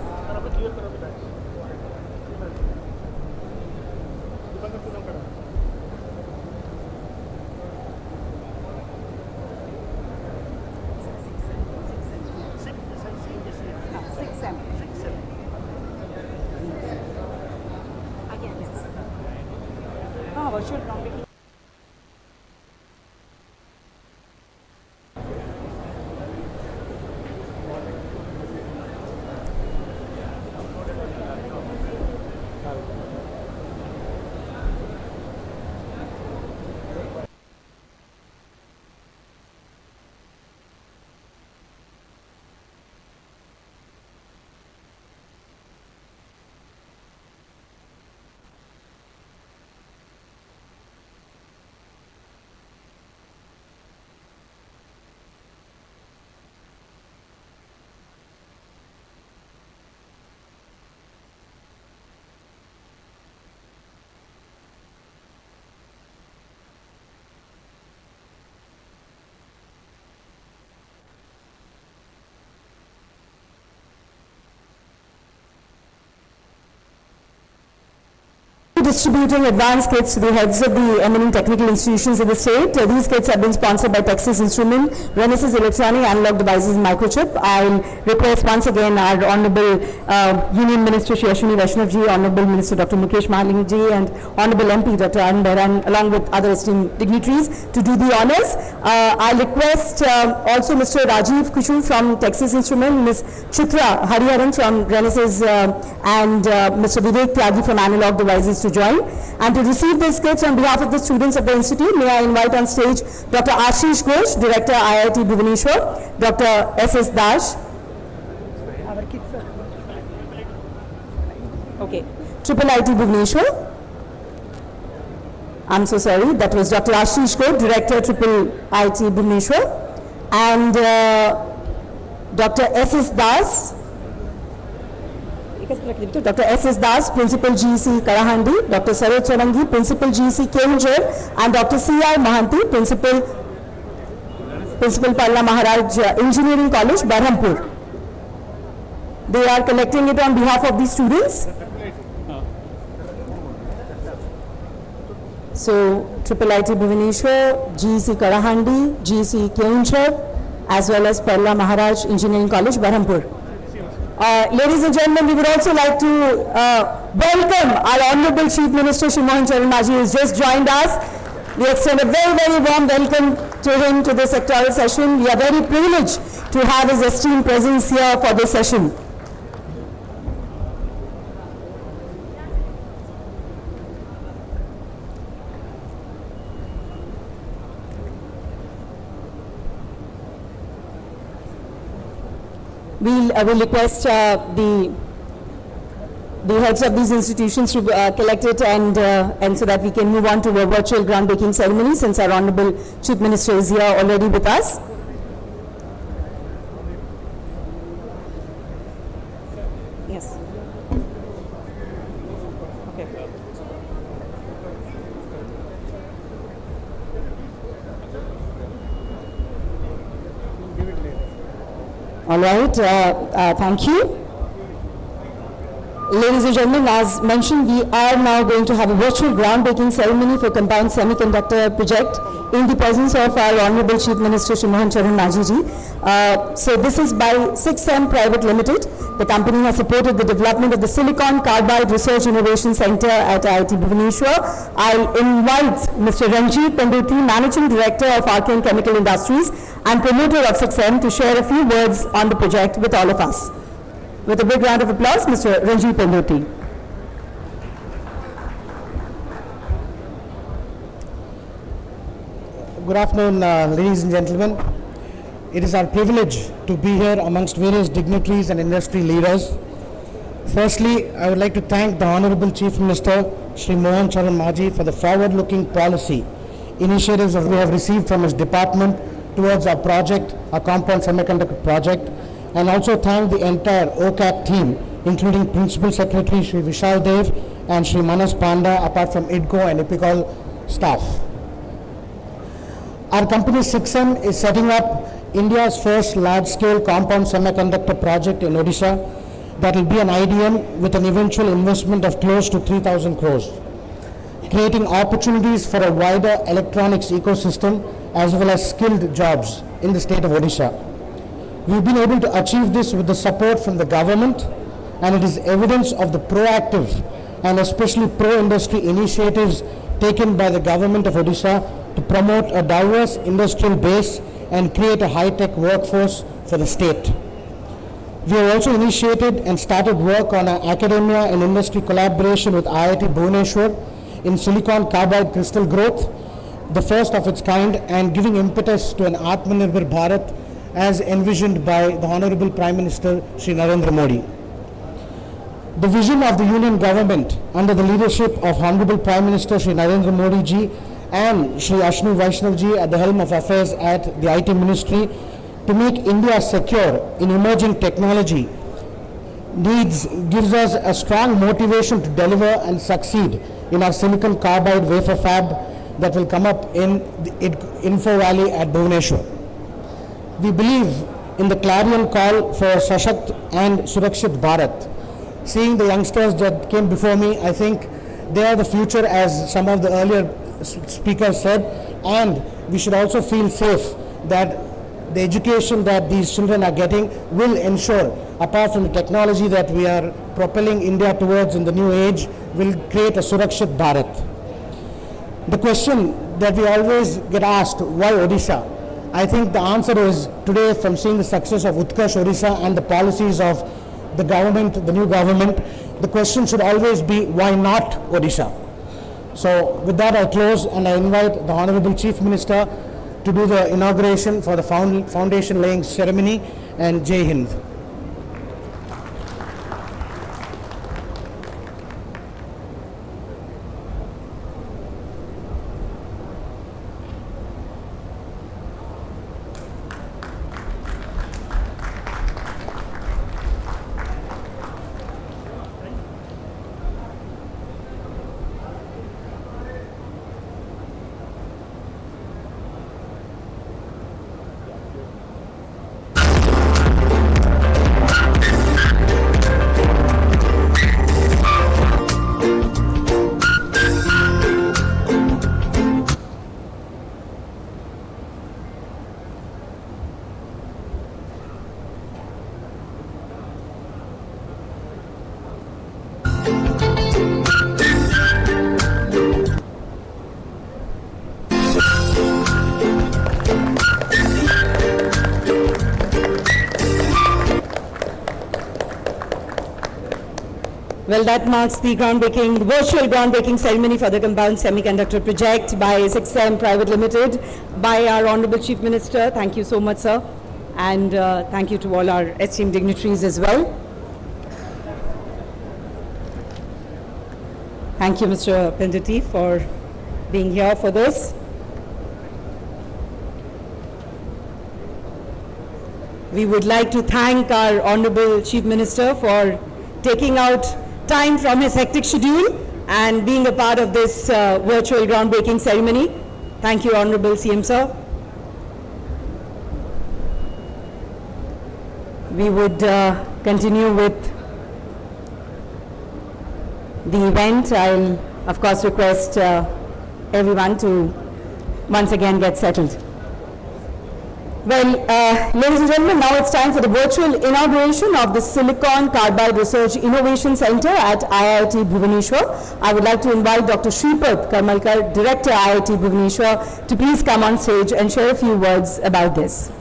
distributing advanced kits to the heads of the eminent technical institutions of the state. These kits have been sponsored by Texas Instrument, Renesas Electronic, Analog Devices, and Microchip. I'll request once again our Honorable Union Minister Shri Ashwini Vaishnav ji, Honorable Minister Dr. Mukesh Mahaling ji, and Honorable MP Dr. Arun Behran, along with other esteemed dignitaries, to do the honors. I'll request also Mr. Rajiv Kushu from Texas Instrument, Ms. Chitra Hariharan from Renesas, and Mr. Vivek Tyagi from Analog Devices to join. And to receive these kits on behalf of the students of the institute, may I invite on stage Dr. Ashish Ghosh, Director IIT Bhubaneshwar, Dr. S.S. Dash. Okay. Triple IT Bhubaneshwar. I'm so sorry, that was Dr. Ashish Ghosh, Director Triple IT Bhubaneshwar, and Dr. S.S. Das. Dr. S.S. Das, Principal GEC Karahandi, Dr. Saroj Charangi, Principal GEC Keonjhar, and Dr. C.R. Mahanti, Principal Palla Maharaj Engineering College, Berhampur. They are collecting it on behalf of the students. So, Triple IT Bhubaneshwar, GEC Karahandi, GEC Keonjhar, as well as Palla Maharaj Engineering College, Berhampur. Ladies and gentlemen, we would also like to welcome our Honorable Chief Minister Shri Mohan Charan Maji, who has just joined us. We extend a very, very warm welcome to him to the sectoral session. We are very privileged to have his esteemed presence here for this session. We'll request the heads of these institutions to collect it, and so that we can move on to a virtual groundbreaking ceremony, since our Honorable Chief Minister is here already with us. Yes. Okay. All right, thank you. Ladies and gentlemen, as mentioned, we are now going to have a virtual groundbreaking ceremony for compound semiconductor project in the presence of our Honorable Chief Minister Shri Mohan Charan Maji ji. So this is by 6M Private Limited. The company has supported the development of the Silicon Carbide Research Innovation Center at IIT Bhubaneshwar. I'll invite Mr. Ranjit Penduthi, Managing Director of Archean Chemical Industries and promoter of 6M, to share a few words on the project with all of us. With a big round of applause, Mr. Ranjit Penduthi. Good afternoon, ladies and gentlemen. It is our privilege to be here amongst various dignitaries and industry leaders. Firstly, I would like to thank the Honorable Chief Minister, Shri Mohan Charan Maji, for the forward-looking policy initiatives that we have received from his department towards our project, our compound semiconductor project, and also thank the entire OCAC team, including Principal Secretary Shri Vishal Dev and Shri Manas Panda, apart from IDCO and EPICOL staff. Our company 6M is setting up India's first large-scale compound semiconductor project in Odisha that will be an IDM with an eventual investment of close to 3,000 crores, creating opportunities for a wider electronics ecosystem as well as skilled jobs in the state of Odisha. We've been able to achieve this with the support from the government, and it is evidence of the proactive and especially pro-industry initiatives taken by the government of Odisha to promote a diverse industrial base and create a high-tech workforce for the state. We have also initiated and started work on an academia and industry collaboration with IIT Bhubaneshwar in silicon carbide crystal growth, the first of its kind, and giving impetus to an Atmanirbhar Bharat as envisioned by the Honorable Prime Minister Shri Narendra Modi. The vision of the Union government under the leadership of Honorable Prime Minister Shri Narendra Modi ji and Shri Ashwini Vaishnav ji at the helm of affairs at the IT Ministry to make India secure in emerging technology gives us a strong motivation to deliver and succeed in our silicon carbide wafer fab that will come up in the Info Valley at Bhubaneshwar. We believe in the clarion call for Sashakt and Surakshit Bharat. Seeing the youngsters that came before me, I think They are the future, as some of the earlier speakers said, and we should also feel safe that the education that these children are getting will ensure, apart from the technology that we are propelling India towards in the new age, will create a Surakshit Bharat. The question that we always get asked, why Odisha? I think the answer is, today, from seeing the success of Utkarsh Odisha and the policies of the government, the new government, the question should always be, why not Odisha? So with that I close, and I invite the Honorable Chief Minister to do the inauguration for the foundation laying ceremony, and Jai Hind. Well, that marks the groundbreaking, the virtual groundbreaking ceremony for the compound semiconductor project by 6M Private Limited by our Honorable Chief Minister. Thank you so much, sir. And thank you to all our esteemed dignitaries as well. Thank you, Mr. Pendati, for being here for this. We would like to thank our Honorable Chief Minister for taking out time from his hectic schedule and being a part of this virtual groundbreaking ceremony. Thank you, Honorable CM Sir. We would continue with the event. I'll of course request everyone to once again get settled. Well, ladies and gentlemen, now it's time for the virtual inauguration of the Silicon Carbide Research Innovation Center at IIT Bhubaneshwar. I would like to invite Dr. Shripad Karmalkar, Director IIT Bhubaneshwar, to please come on stage and share a few words about this.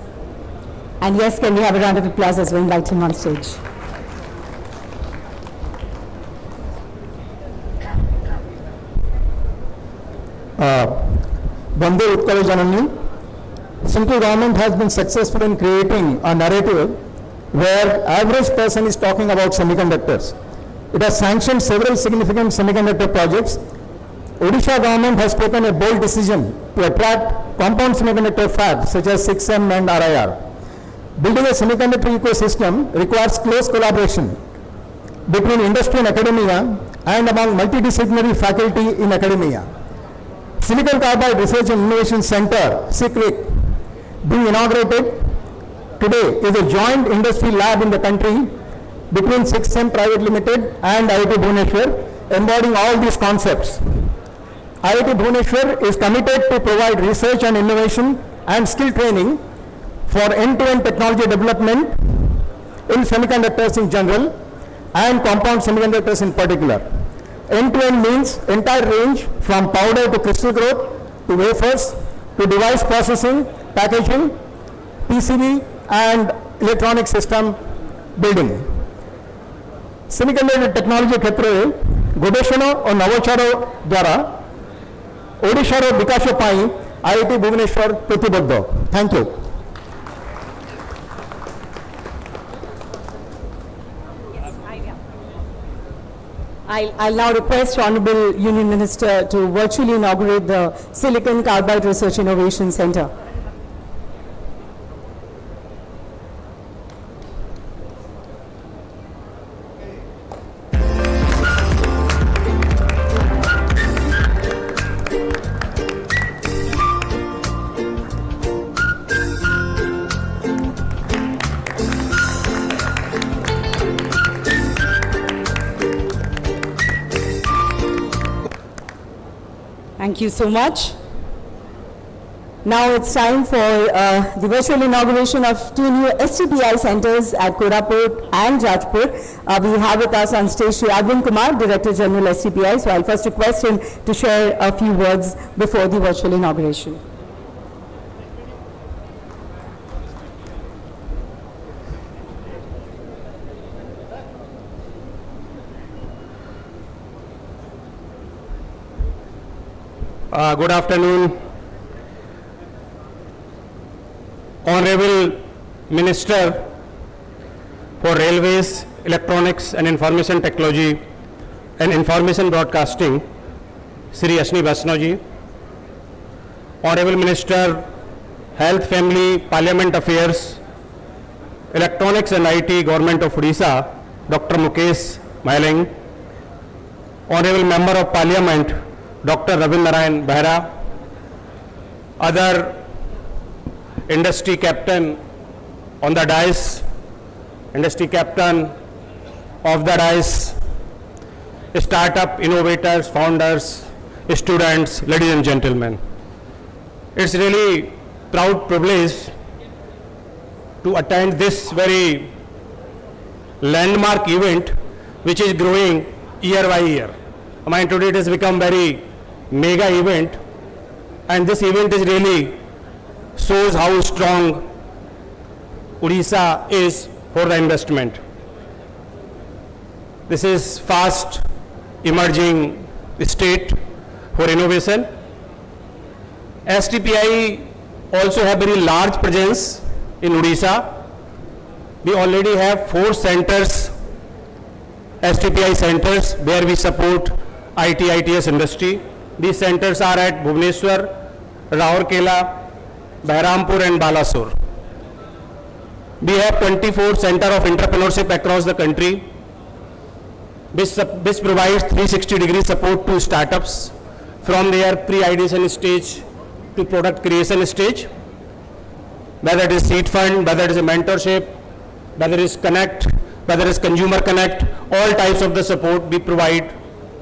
And yes, can we have a round of applause as we invite him on stage? Bande Utkarsh Janani. Central government has been successful in creating a narrative where average person is talking about semiconductors. It has sanctioned several significant semiconductor projects. Odisha government has taken a bold decision to attract compound semiconductor fabs such as 6M and RIR. Building a semiconductor ecosystem requires close collaboration between industry and academia and among multidisciplinary faculty in academia. Silicon Carbide Research and Innovation Center, SICRIC, being inaugurated today, is a joint industry lab in the country between 6M Private Limited and IIT Bhubaneshwar, embodying all these concepts. IIT Bhubaneshwar is committed to provide research and innovation and skill training for end-to-end technology development in semiconductors in general and compound semiconductors in particular. End-to-end means entire range from powder to crystal growth, to wafers, to device processing, packaging, PCB and electronic system building. Semiconductor technology କ୍ଷେତ୍ରରେ ଗବେଷଣ ଓ ନବଚାର ଦ୍ୱାରା ଓଡ଼ିଶାର ବିକାଶ ପାଇଁ IIT Bhubaneswar ପ୍ରତିବଦ୍ଧ. Thank you. I'll now request Honorable Union Minister to virtually inaugurate the Silicon Carbide Research Innovation Center. Thank you so much. Now it's time for the virtual inauguration of 2 new STPI centers at Koraput and Jajpur. We have with us on stage Shri Arvind Kumar, Director General STPI. So I'll first request him to share a few words before the virtual inauguration. Good afternoon. Honorable Minister for Railways, Electronics and Information Technology and Information Broadcasting, Shri Ashwini Vaishnav ji. Honorable Minister, Health, Family, Parliament Affairs, Electronics and IT, Government of Odisha, Dr. Mukesh Mahaling. Honorable Member of Parliament, Dr. Ravindranayan Behra. Other industry captain on the dais, industry captain of the dais, startup innovators, founders, students, ladies and gentlemen. It's really proud privilege to attend this very landmark event which is growing year by year. I mean, today it has become very mega event, and this event is really shows how strong Odisha is for the investment. This is fast emerging state for innovation. STPI also have very large presence in Odisha. We already have 4 centers, STPI centers, where we support IT, ITeS industry. These centers are at Bhubaneshwar, Raurkela, Bahrampur and Balasore. We have 24 Center of Entrepreneurship across the country, which provides 360-degree support to startups from their pre-ideation stage to product creation stage, whether it is seed fund, whether it is a mentorship, whether it is connect, whether it is consumer connect, all types of the support we provide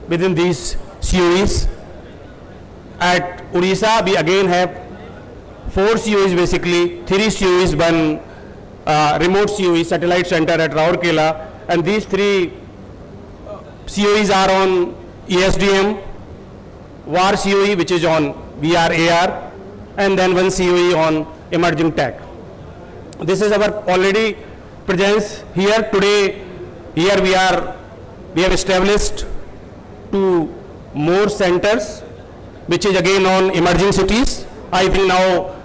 within these COEs. At Odisha, we again have 4 COEs basically, 3 COEs, 1 remote COE, satellite center at Raurkela, and these 3 COEs are on ESDM, VAR COE which is on VR AR, and then 1 COE on emerging tech. This is our already presence here today. Here we have established 2 more centers which is again on emerging cities. I think now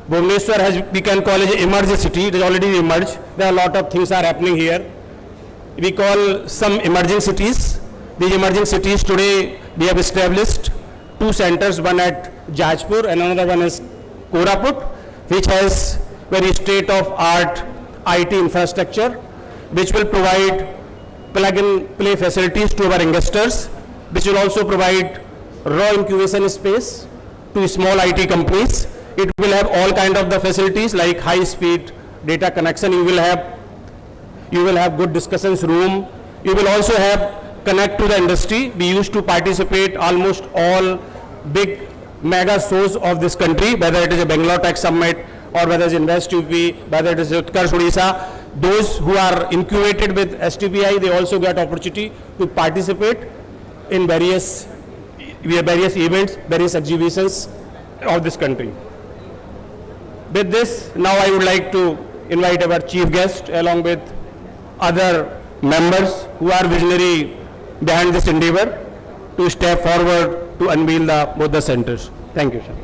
Bhubaneshwar has, we can call it emerging city. It is already emerged. There are a lot of things are happening here. We call some emerging cities. These emerging cities today we have established 2 centers, one at Jajpur and another one is Koraput, which has very state-of-art IT infrastructure, which will provide plug-and-play facilities to our investors, which will also provide raw incubation space to small IT companies. It will have all kind of the facilities like high-speed data connection. You will have good discussions room. You will also have connect to the industry. We used to participate almost all big mega shows of this country, whether it is a Bangalore Tech Summit or whether it is Invest UP, whether it is Utkarsh Odisha. Those who are incubated with STPI, they also get opportunity to participate in various events, various exhibitions of this country. With this, now I would like to invite our chief guest along with other members who are visionary behind this endeavor to step forward to unveil both the centers. Thank you, sir.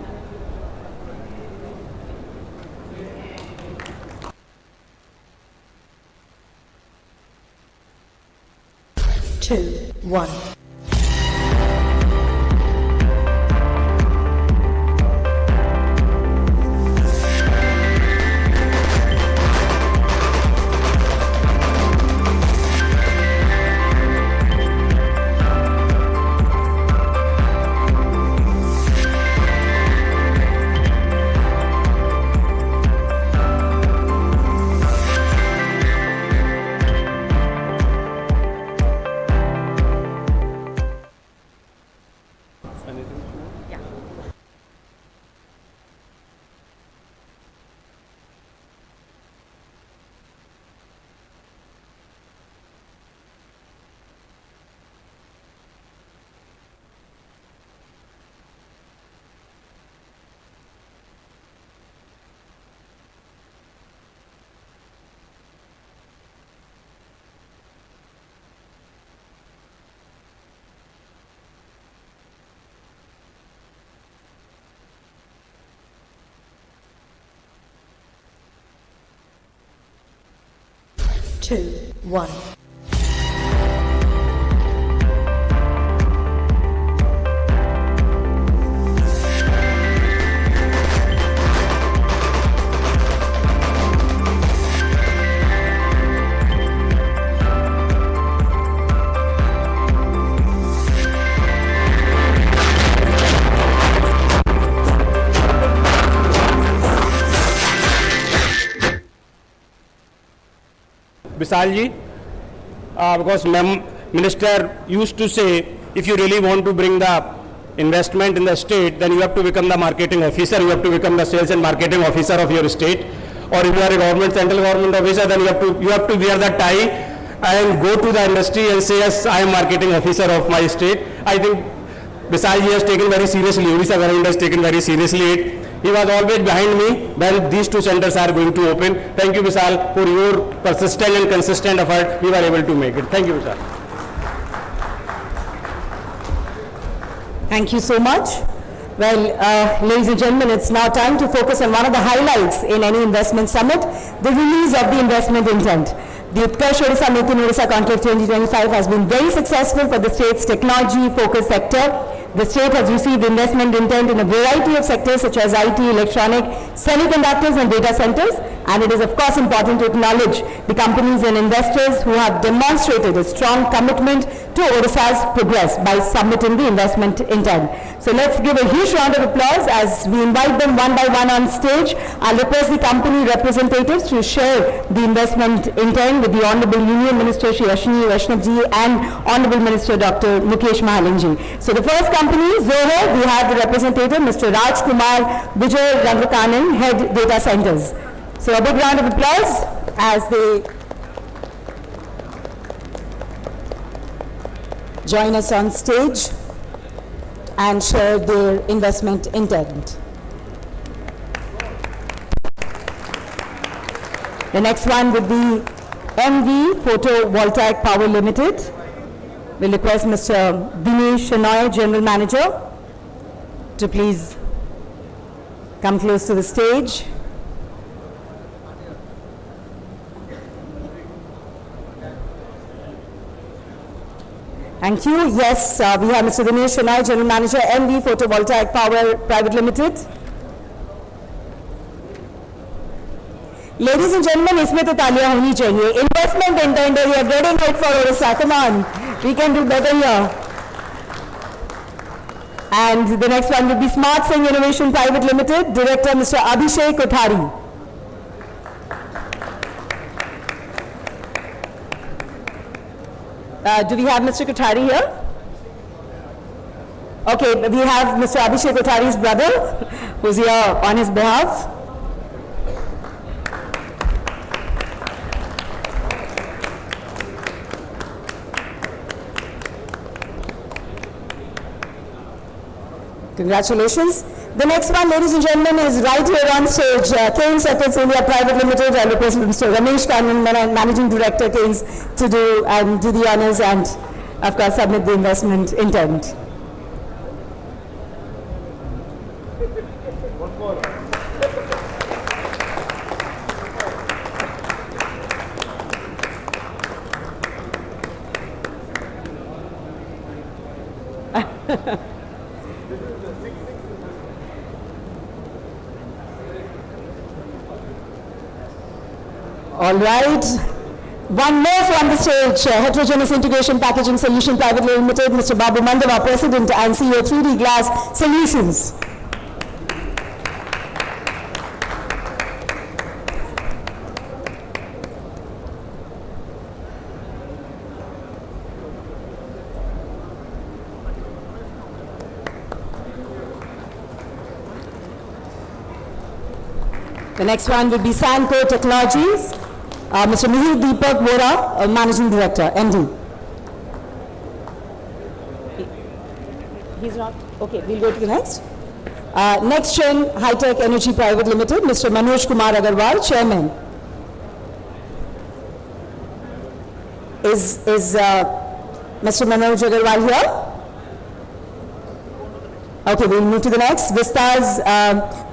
Two, one. 2, 1. Vishal ji, because minister used to say, if you really want to bring the investment in the state, then you have to become the marketing officer, you have to become the sales and marketing officer of your state. Or if you are a government, central government officer, then you have to wear the tie and go to the industry and say, yes, I am marketing officer of my state. I think Vishal ji has taken very seriously, Odisha government has taken very seriously it. He was always behind me when these two centers are going to open. Thank you, Vishal, for your persistent and consistent effort. We were able to make it. Thank you, Vishal. Thank you so much. Well, ladies and gentlemen, it's now time to focus on one of the highlights in any investment summit, the release of the investment intent. The Utkarsh Odisha Make in Odisha Conclave 2025 has been very successful for the state's technology-focused sector. The state has received investment intent in a variety of sectors such as IT, electronic, semiconductors and data centers, and it is of course important to acknowledge the companies and investors who have demonstrated a strong commitment to Odisha's progress by submitting the investment intent. So let's give a huge round of applause as we invite them one by one on stage. I'll request the company representatives to share the investment intent with the Honorable Union Minister Shri Ashwini Vaishnav ji and Honorable Minister Dr. Mukesh Mahaling ji. So the first company, Zoho, we have the representative Mr. Raj Kumar Vijay Rangakanan, Head Data Centers. So a big round of applause as they join us on stage and share their investment intent. The next one would be MV Photovoltaic Power Limited. We'll request Mr. Dinesh Shenoy, General Manager, to please come close to the stage. Thank you. Yes, we have Mr. Dinesh Shenoy, General Manager, MV Photovoltaic Power Private Limited. Ladies and gentlemen, इसमें तो तालियां होनी चाहिए. Investment intent, we are getting it for Odisha. Come on, we can do better here. And the next one would be Smart Singh Innovation Private Limited, Director Mr. Abhishek Kothari. Do we have Mr. Kothari here? Okay, we have Mr. Abhishek Kothari's brother, who's here on his behalf. Congratulations. The next one, ladies and gentlemen, is right here on stage. Keynes Sectors India Private Limited. I request Mr. Ramesh Kannan, Managing Director, Keynes, to do the honors and, of course, submit the investment intent. All right. One more from the stage, Heterogeneous Integration Packaging Solution Private Limited, Mr. Babu Mandava, President and CEO, 3D Glass Solutions. The next one would be Sanco Technologies. Mr. Mihir Deepak Vora, Managing Director, MD. He's not, okay, we'll go to the next. Next Gen High Tech Energy Private Limited, Mr. Manoj Kumar Agarwal, Chairman. Is Mr. Manoj Agarwal here? Okay, we'll move to the next. Vistas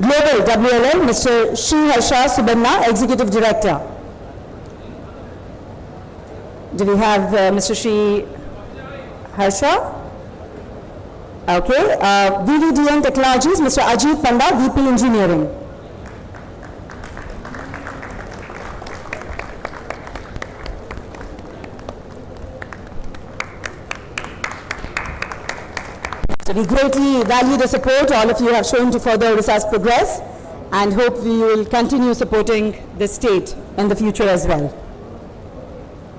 Global WLL, Mr. Sri Harsha Subanna, Executive Director. Do we have Mr. Shri Harsha? Okay. VVDN Technologies, Mr. Ajit Panda, VP Engineering. So we greatly value the support all of you have shown to further Odisha's progress, and hope we will continue supporting the state in the future as well.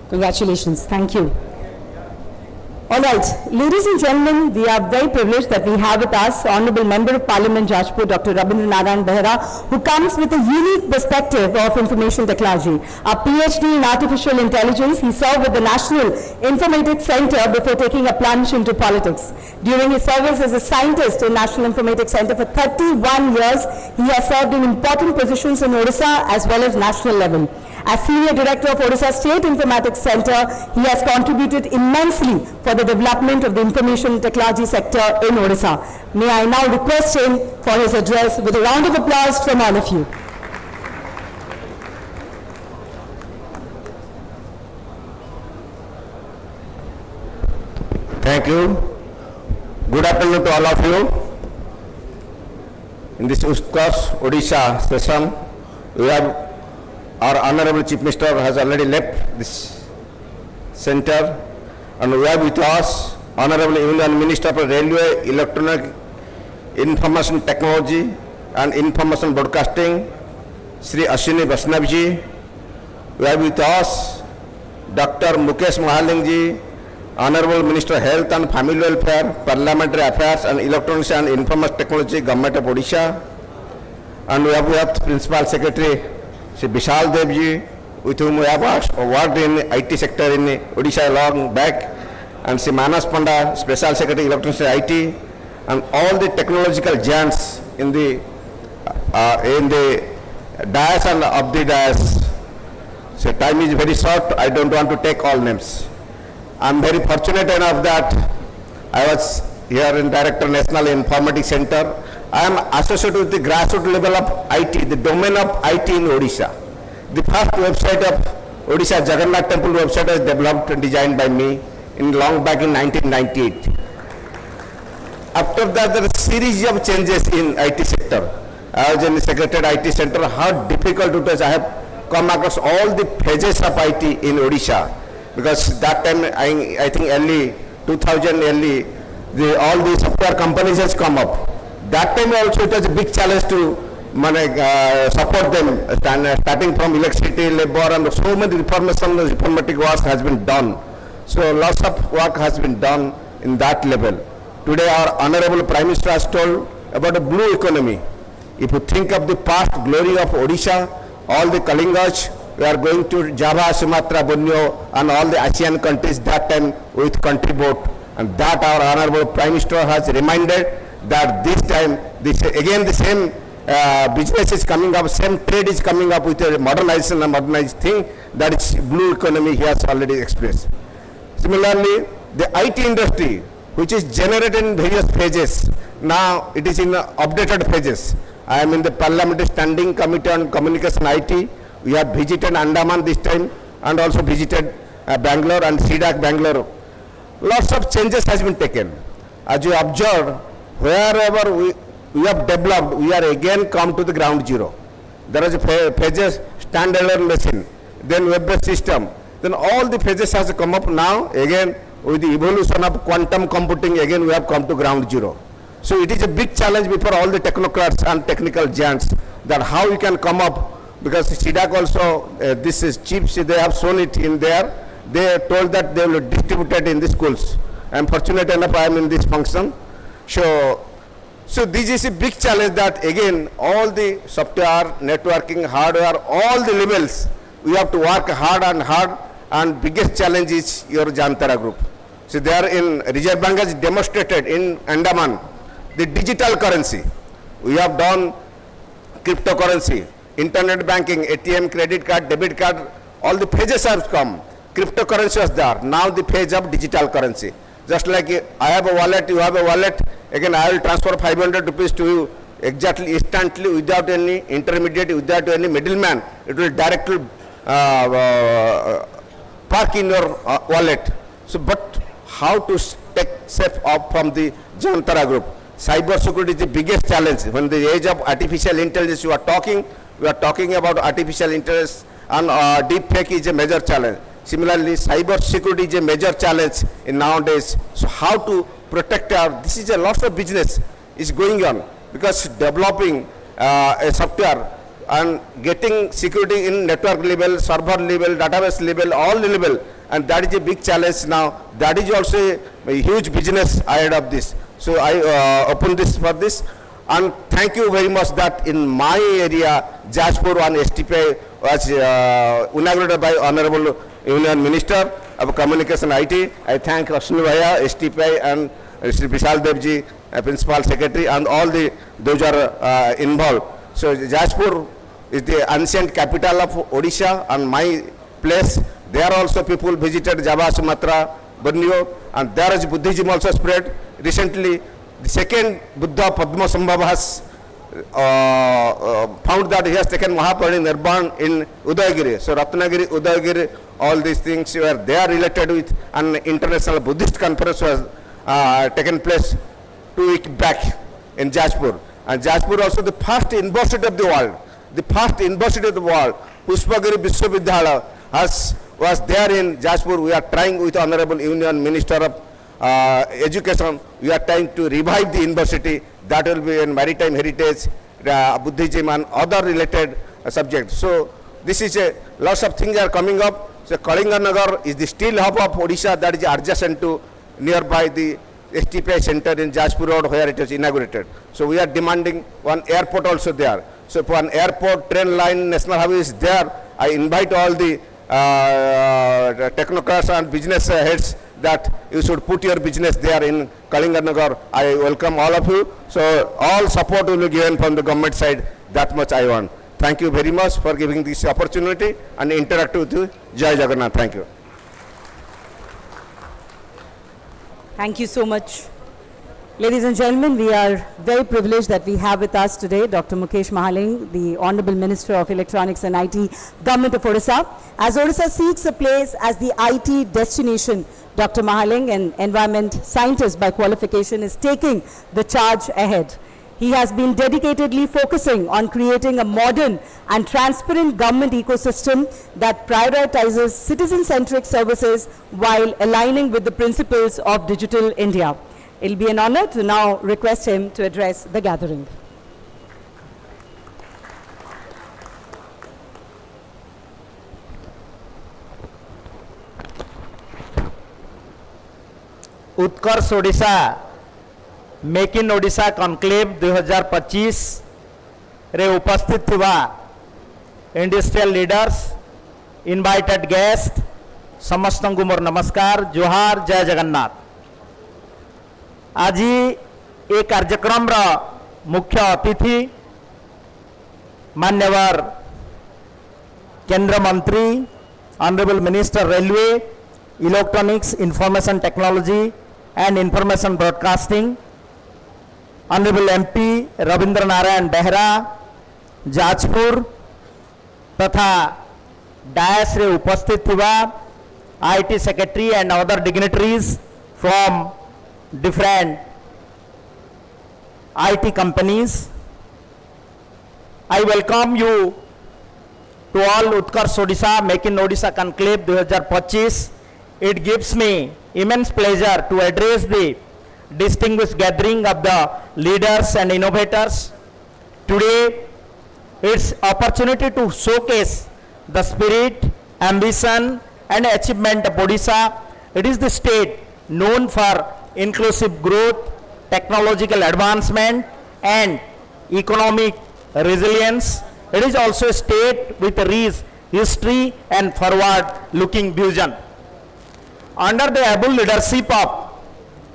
Congratulations. Thank you. All right, ladies and gentlemen, we are very privileged that we have with us Honorable Member of Parliament Jajpur, Dr. Rabindranath Behera, who comes with a unique perspective of information technology. A PhD in artificial intelligence, he served with the National Informatics Center before taking a plunge into politics. During his service as a scientist in National Informatics Center for 31 years, he has served in important positions in Odisha as well as national level. As Senior Director of Odisha State Informatics Center, he has contributed immensely for the development of the information technology sector in Odisha. May I now request him for his address with a round of applause from all of you. Thank you. Good afternoon to all of you. In this Utkarsh Odisha session, we have our Honorable Chief Minister has already left this center, and we have with us Honorable Union Minister for Railway, Electronic Information Technology and Information Broadcasting, Sri Ashwini Vaishnav ji. We have with us Dr. Mukesh Mahaling ji, Honorable Minister of Health and Family Welfare, Parliamentary Affairs and Electronics and Information Technology, Government of Odisha. And we have Principal Secretary Sri Vishal Dev ji, with whom we have worked in IT sector in Odisha long back, and Sri Manas Panda, Special Secretary Electronics and IT, and all the technological giants in the dais and of the dais. So time is very short, I don't want to take all names. I am very fortunate enough that I was here in Director National Informatics Center. I am associated with the grassroots level of IT, the domain of IT in Odisha. The first website of Odisha Jagannath Temple website was developed and designed by me in long back in 1998. After that, there are a series of changes in IT sector. I was in the Secretary IT Center. How difficult it was. I have come across all the phases of IT in Odisha, because that time I think early 2000, all the software companies has come up. That time also it was a big challenge to support them, starting from electricity, labor, and so many reformatic work has been done. So lots of work has been done in that level. Today our Honorable Prime Minister has told about a blue economy. If you think of the past glory of Odisha, all the Kalingas, we are going to Java, Sumatra, Borneo, and all the ASEAN countries that time with contribute, and that our Honorable Prime Minister has reminded that this time, again the same business is coming up, same trade is coming up with a modernization and modernized thing, that is blue economy he has already expressed. Similarly, the IT industry, which is generated in various phases, now it is in updated phases. I am in the Parliamentary Standing Committee on Communication IT. We have visited Andaman this time and also visited Bangalore and CDAC Bangalore. Lots of changes has been taken. As you observe, wherever we have developed, we are again come to the ground zero. There is a phases, standalone machine, then web-based system, then all the phases has come up now. Again, with the evolution of quantum computing, again we have come to ground zero. So it is a big challenge before all the technocrats and technical giants, that how we can come up, because CDAC also, this is chips, they have shown it in there. They told that they will distribute it in the schools. I am fortunate enough I am in this function. So this is a big challenge, that again all the software, networking, hardware, all the levels, we have to work hard, and biggest challenge is your Jantara group. So there in Reserve Bank has demonstrated in Andaman the digital currency. We have done cryptocurrency, internet banking, ATM, credit card, debit card, all the phases have come. Cryptocurrency was there. Now the phase of digital currency. Just like I have a wallet, you have a wallet, again I will transfer 500 rupees to you exactly, instantly, without any intermediate, without any middleman. It will directly park in your wallet. So, but how to take step up from the Jantara group? Cyber security is the biggest challenge. When the age of artificial intelligence we are talking about artificial intelligence, and deep fake is a major challenge. Similarly, cyber security is a major challenge in nowadays. So how to protect this is a lot of business is going on, because developing a software and getting security in network level, server level, database level, all level, and that is a big challenge now. That is also a huge business ahead of this. So I open this for this, and thank you very much that in my area, Jajpur one STPI was inaugurated by Honorable Union Minister of Communication IT. I thank Ashwini Bhaiya, STPI, and Sri Vishal Devji, Principal Secretary, and all those are involved. So Jajpur is the ancient capital of Odisha, and my place. There also people visited Java, Sumatra, Borneo, and there is Buddhism also spread. Recently, the second Buddha Padmasambhava has found that he has taken Mahaparinirvan in Udayagiri. So Ratnagiri, Udayagiri, all these things were there related with an international Buddhist conference was taken place 2 weeks back in Jajpur. And Jajpur also the first university of the world. The first university of the world, Pushpagiri Vishwavidyalaya, was there in Jajpur. We are trying with Honorable Union Minister of Education, we are trying to revive the university. That will be in maritime heritage, Buddhism, and other related subjects. So this is lots of things are coming up. So Kalinganagar is the steel hub of Odisha, that is adjacent to nearby the STPI center in Jajpur Road where it was inaugurated. So we are demanding one airport also there. So for an airport, train line, national highway is there. I invite all the technocrats and business heads that you should put your business there in Kalinganagar. I welcome all of you. So all support will be given from the government side. That much I want. Thank you very much for giving this opportunity and interact with you. Jai Jagannath. Thank you. Thank you so much. Ladies and gentlemen, we are very privileged that we have with us today Dr. Mukesh Mahaling, the Honorable Minister of Electronics and IT, Government of Odisha. As Odisha seeks a place as the IT destination, Dr. Mahaling, an environment scientist by qualification, is taking the charge ahead. He has been dedicatedly focusing on creating a modern and transparent government ecosystem that prioritizes citizen-centric services while aligning with the principles of Digital India. It will be an honor to now request him to address the gathering. Utkarsh Odisha make in Odisha conclave 2025 रे उपस्थित थिबा industrial leaders invited guest समस्त को मोर नमस्कार जोहार जय जगन्नाथ। आज ये कार्यक्रम रा मुख्य अतिथि मान्यवर केंद्र मंत्री honourable minister railway electronics information technology and information broadcasting honourable MP Ravindra Narayan Behera Jajpur तथा डायस रे उपस्थित थिबा IT secretary and other dignitaries from different IT companies. I welcome you to all Utkarsh Odisha Make in Odisha Conclave 2025. It gives me immense pleasure to address the distinguished gathering of the leaders and innovators. Today, it's opportunity to showcase the spirit, ambition and achievement of Odisha. It is the state known for inclusive growth, technological advancement and economic resilience. It is also a state with a rich history and forward-looking vision. Under the able leadership of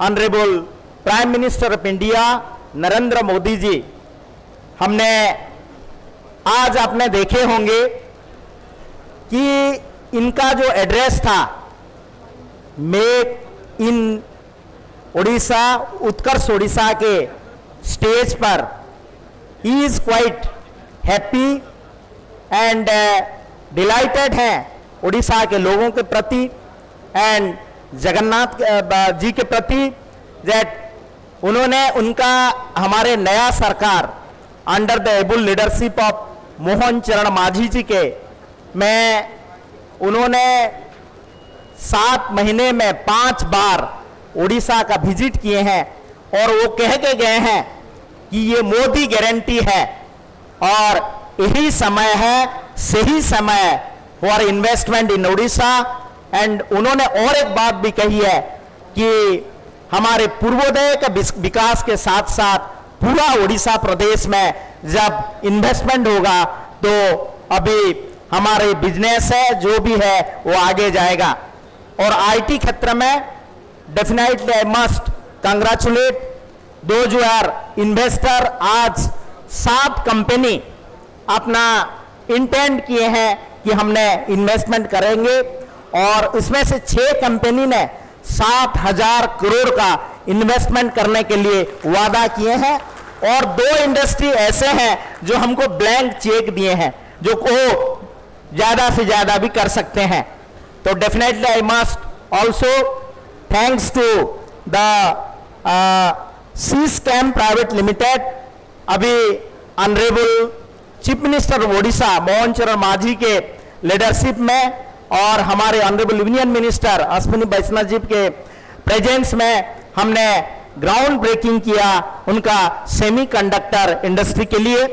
Honorable Prime Minister of India, Narendra Modi ji, हमने आज आपने देखे होंगे कि इनका जो address था make in Odisha उत्कर्ष ओडिशा के स्टेज पर, he is quite happy and dilated हैं उड़ीसा के लोगों के प्रति एंड जगन्नाथ जी के प्रति दैट उन्होंने उनका हमारे नया सरकार under the able leadership of Mohan Charan Manjhi जी के में उन्होंने 7 महीने में 5 बार उड़ीसा का विजिट किए हैं और वो कह के गए हैं कि ये मोदी गारंटी है और यही समय है, सही समय for investment in Orissa. And उन्होंने और एक बात भी कही है कि हमारे पूर्वोदय के विकास के साथ साथ पूरा उड़ीसा प्रदेश में जब इन्वेस्टमेंट होगा तो अभी हमारे बिजनेस है जो भी है वो आगे जाएगा। और आईटी क्षेत्र में डेफिनेटली आई मस्ट कंग्रेचुलेट दो जो आर इन्वेस्टर। आज 7 कंपनी अपना इंटेंड किए हैं कि हमने इन्वेस्टमेंट करेंगे और इसमें से 6 कंपनी ने 7,000 करोड़ का इन्वेस्टमेंट करने के लिए वादा किए हैं और 2 इंडस्ट्री ऐसे हैं जो हमको ब्लैंक चेक दिए हैं जो को ज्यादा से ज्यादा भी कर सकते हैं। तो definitely I must also thanks to the C scam private limited. अभी honourable chief minister of Odisha Mohan Charan Majhi के लीडरशिप में और हमारे honourable union minister Ashwini Vaishnaw ji के प्रेजेंस में हमने ग्राउंड ब्रेकिंग किया उनका सेमीकंडक्टर इंडस्ट्री के लिए।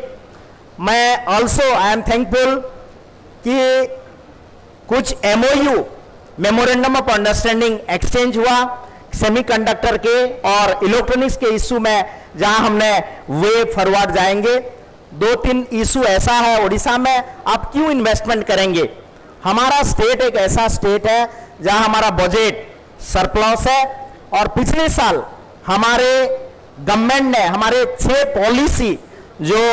मैं ऑल्सो आई एम थैंकफुल कि कुछ MOU memorandum of understanding exchange हुआ सेमीकंडक्टर के और इलेक्ट्रॉनिक्स के इशू में, जहां हमने वे फॉरवर्ड जाएंगे। 2-3 इशू ऐसा है उड़ीसा में, आप क्यों इन्वेस्टमेंट करेंगे। हमारा स्टेट एक ऐसा स्टेट है जहां हमारा बजट सरप्लस है और पिछले साल हमारे गवर्नमेंट ने हमारे 6 पॉलिसी जो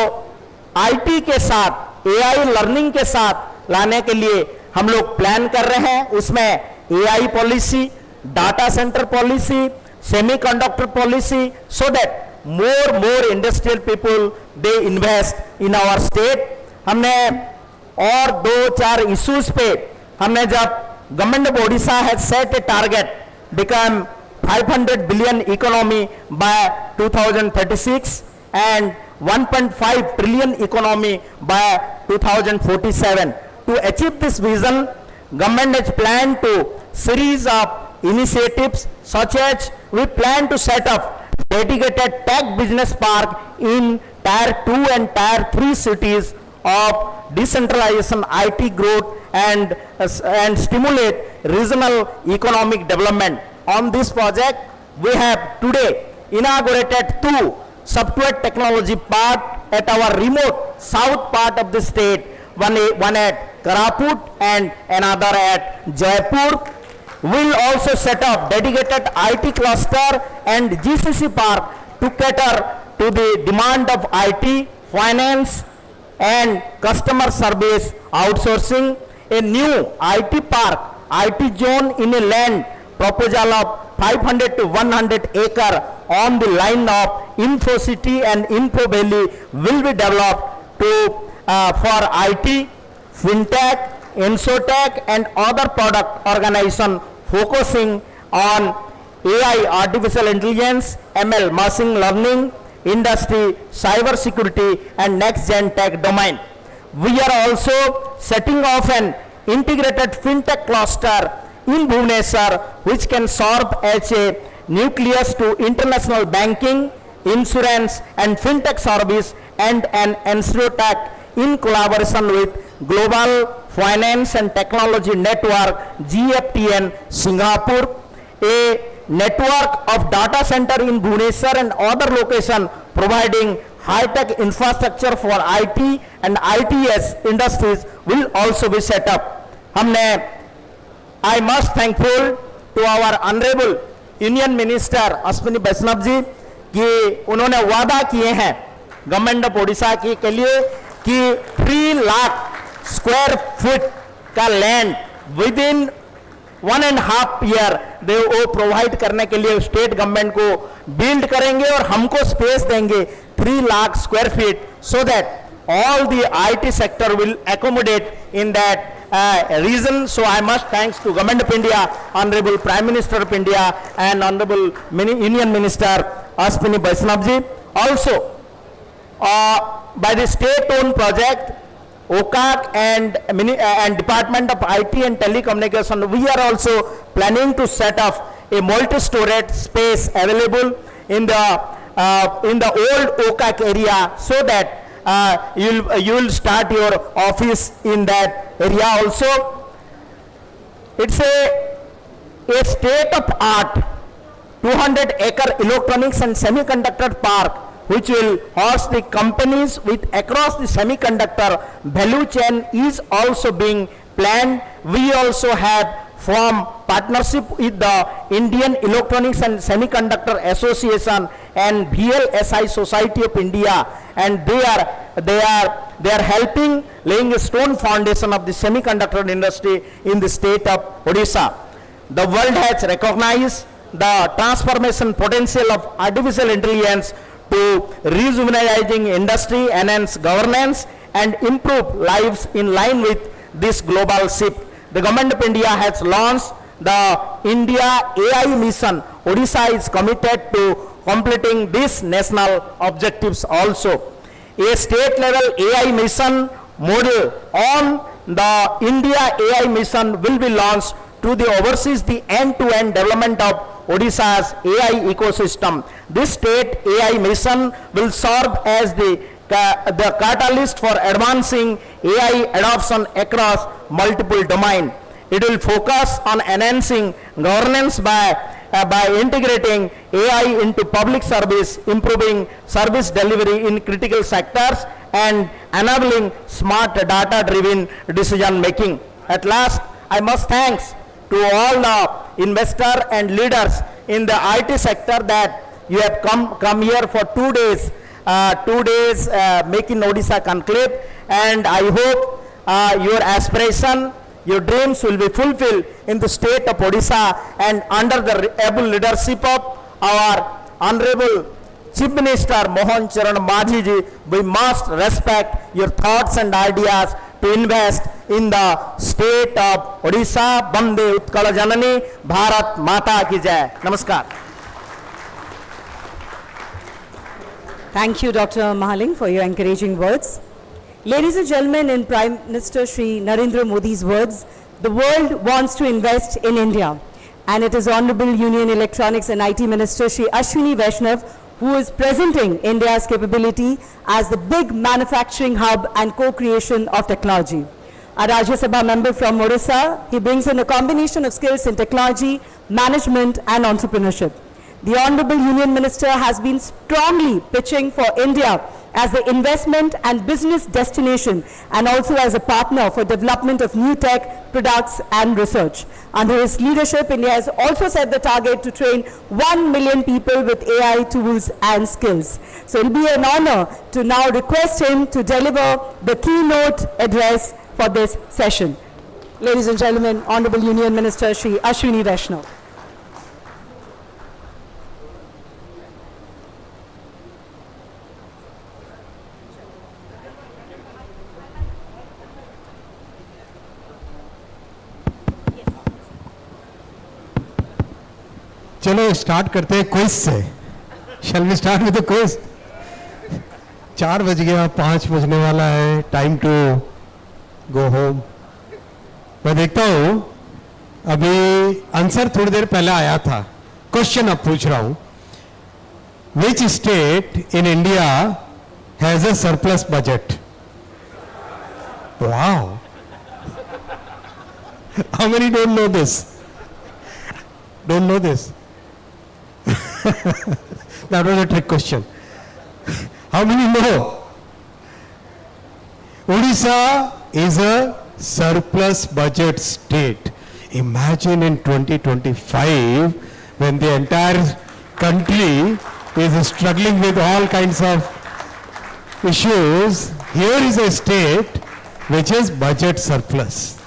IT के साथ AI लर्निंग के साथ लाने के लिए हम लोग प्लान कर रहे हैं। उसमें AI policy, data centre policy, semiconductor policy, so that more industrial people they invest in our state। हमने और 2-4 इश्यूज पे हमने जब government of Odisha has set A target become 500 billion economy bye 2036 and 1.5 trillion economy by 2047. To achieve this vision, government has planned to series of initiatives such as we plan to set up dedicated tech business park in Tier 2 and Tier 3 cities of decentralization, IT growth and stimulate regional economic development. On this project, we have today inaugurated 2 software technology park at our remote south part of the state, one at Karaput and another at Jaipur. We'll also set up dedicated IT cluster and GCC park to cater to the demand of IT, finance and customer service outsourcing. A new IT park, IT zone in a land proposal of 500 to 100 acre on the line of Info City and Info Valley will be developed to for IT, FinTech, Insotech and other product organization focusing on AI, artificial intelligence, ML, machine learning, industry, cyber security and next gen tech domain. We are also setting off an integrated FinTech cluster in Bhubaneshwar, which can serve as a nucleus to international banking, insurance and FinTech service and an Insurtech in collaboration with Global Finance and Technology Network GFTN Singapore. A network of data center in Bhubaneshwar and other location providing high-tech infrastructure for IT and ITeS industries will also be set up. हमने I must thankful to our honorable Union Minister Ashwini Vaishnaw ji कि उन्होंने वादा किए हैं government of Odisha के लिए कि 3 lakh square feet का लैंड विद इन 1.5 ईयर वो प्रोवाइड करने के लिए स्टेट गवर्नमेंट को बिल्ड करेंगे और हमको स्पेस देंगे 3 lakh square feet, so that all the IT sector will accommodate in that reason. So I must thanks to Government of India, Honorable Prime Minister of India, and Honorable Union Minister Ashwini Vaishnavji. Also, by the state-owned project, OCAC and Department of IT and Telecommunication, we are also planning to set up a multi-storage space available in the old OCAC area, so that you'll start your office in that area also. It's a state-of-art 200-acre electronics and semiconductor park, which will host the companies with across the semiconductor value chain is also being planned. We also have formed partnership with the Indian Electronics and Semiconductor Association and VLSI Society of India, and they are helping laying a stone foundation of the semiconductor industry in the state of Odisha. The world has recognized the transformation potential of artificial intelligence to rejuvenating industry, enhance governance, and improve lives in line with this global shift. The Government of India has launched the India AI mission. Odisha is committed to completing these national objectives also. A state-level AI mission model on the India AI mission will be launched to oversees the end-to-end development of Odisha's AI ecosystem. This state AI mission will serve as the catalyst for advancing AI adoption across multiple domains. It will focus on enhancing governance by integrating AI into public service, improving service delivery in critical sectors, and enabling smart data-driven decision making. At last, I must thanks to all the investors and leaders in the IT sector that you have come here for 2 days, making Odisha Conclave, and I hope your aspiration, your dreams will be fulfilled in the state of Odisha, and under the able leadership of our Honorable Chief Minister Mohan Charan Majhi ji, we must respect your thoughts and ideas to invest in the state of Odisha. Bande Utkala Janani, Bharat Mata ki Jai. Namaskar. Thank you, Dr. Mahaling, for your encouraging words. Ladies and gentlemen, in Prime Minister Shri Narendra Modi's words, the world wants to invest in India. And it is Honorable Union Electronics and IT Minister Shri Ashwini Vaishnav who is presenting India's capability as the big manufacturing hub and co-creation of technology. A Rajya Sabha member from Odisha, he brings in a combination of skills in technology, management and entrepreneurship. The Honorable Union Minister has been strongly pitching for India as the investment and business destination, and also as a partner for development of new tech, products and research. Under his leadership, India has also set the target to train 1 million people with AI tools and skills. So it will be an honor to now request him to deliver the keynote address for this session. Ladies and gentlemen, Honorable Union Minister Shri Ashwini Vaishnav. चलो start करते हैं quiz से. Shall we start with the quiz. 4 बज गया, 5 बजने वाला है. Time to go home. मैं देखता हूं अभी आंसर थोड़ी देर पहले आया था. क्वेश्चन अब पूछ रहा हूं. Which state in India has a surplus budget? Wow. How many don't know this? Don't know this? That was a trick question. How many know? Odisha is a surplus budget state. Imagine in 2025 when the entire country is struggling with all kinds of issues. Here is a state which is budget surplus.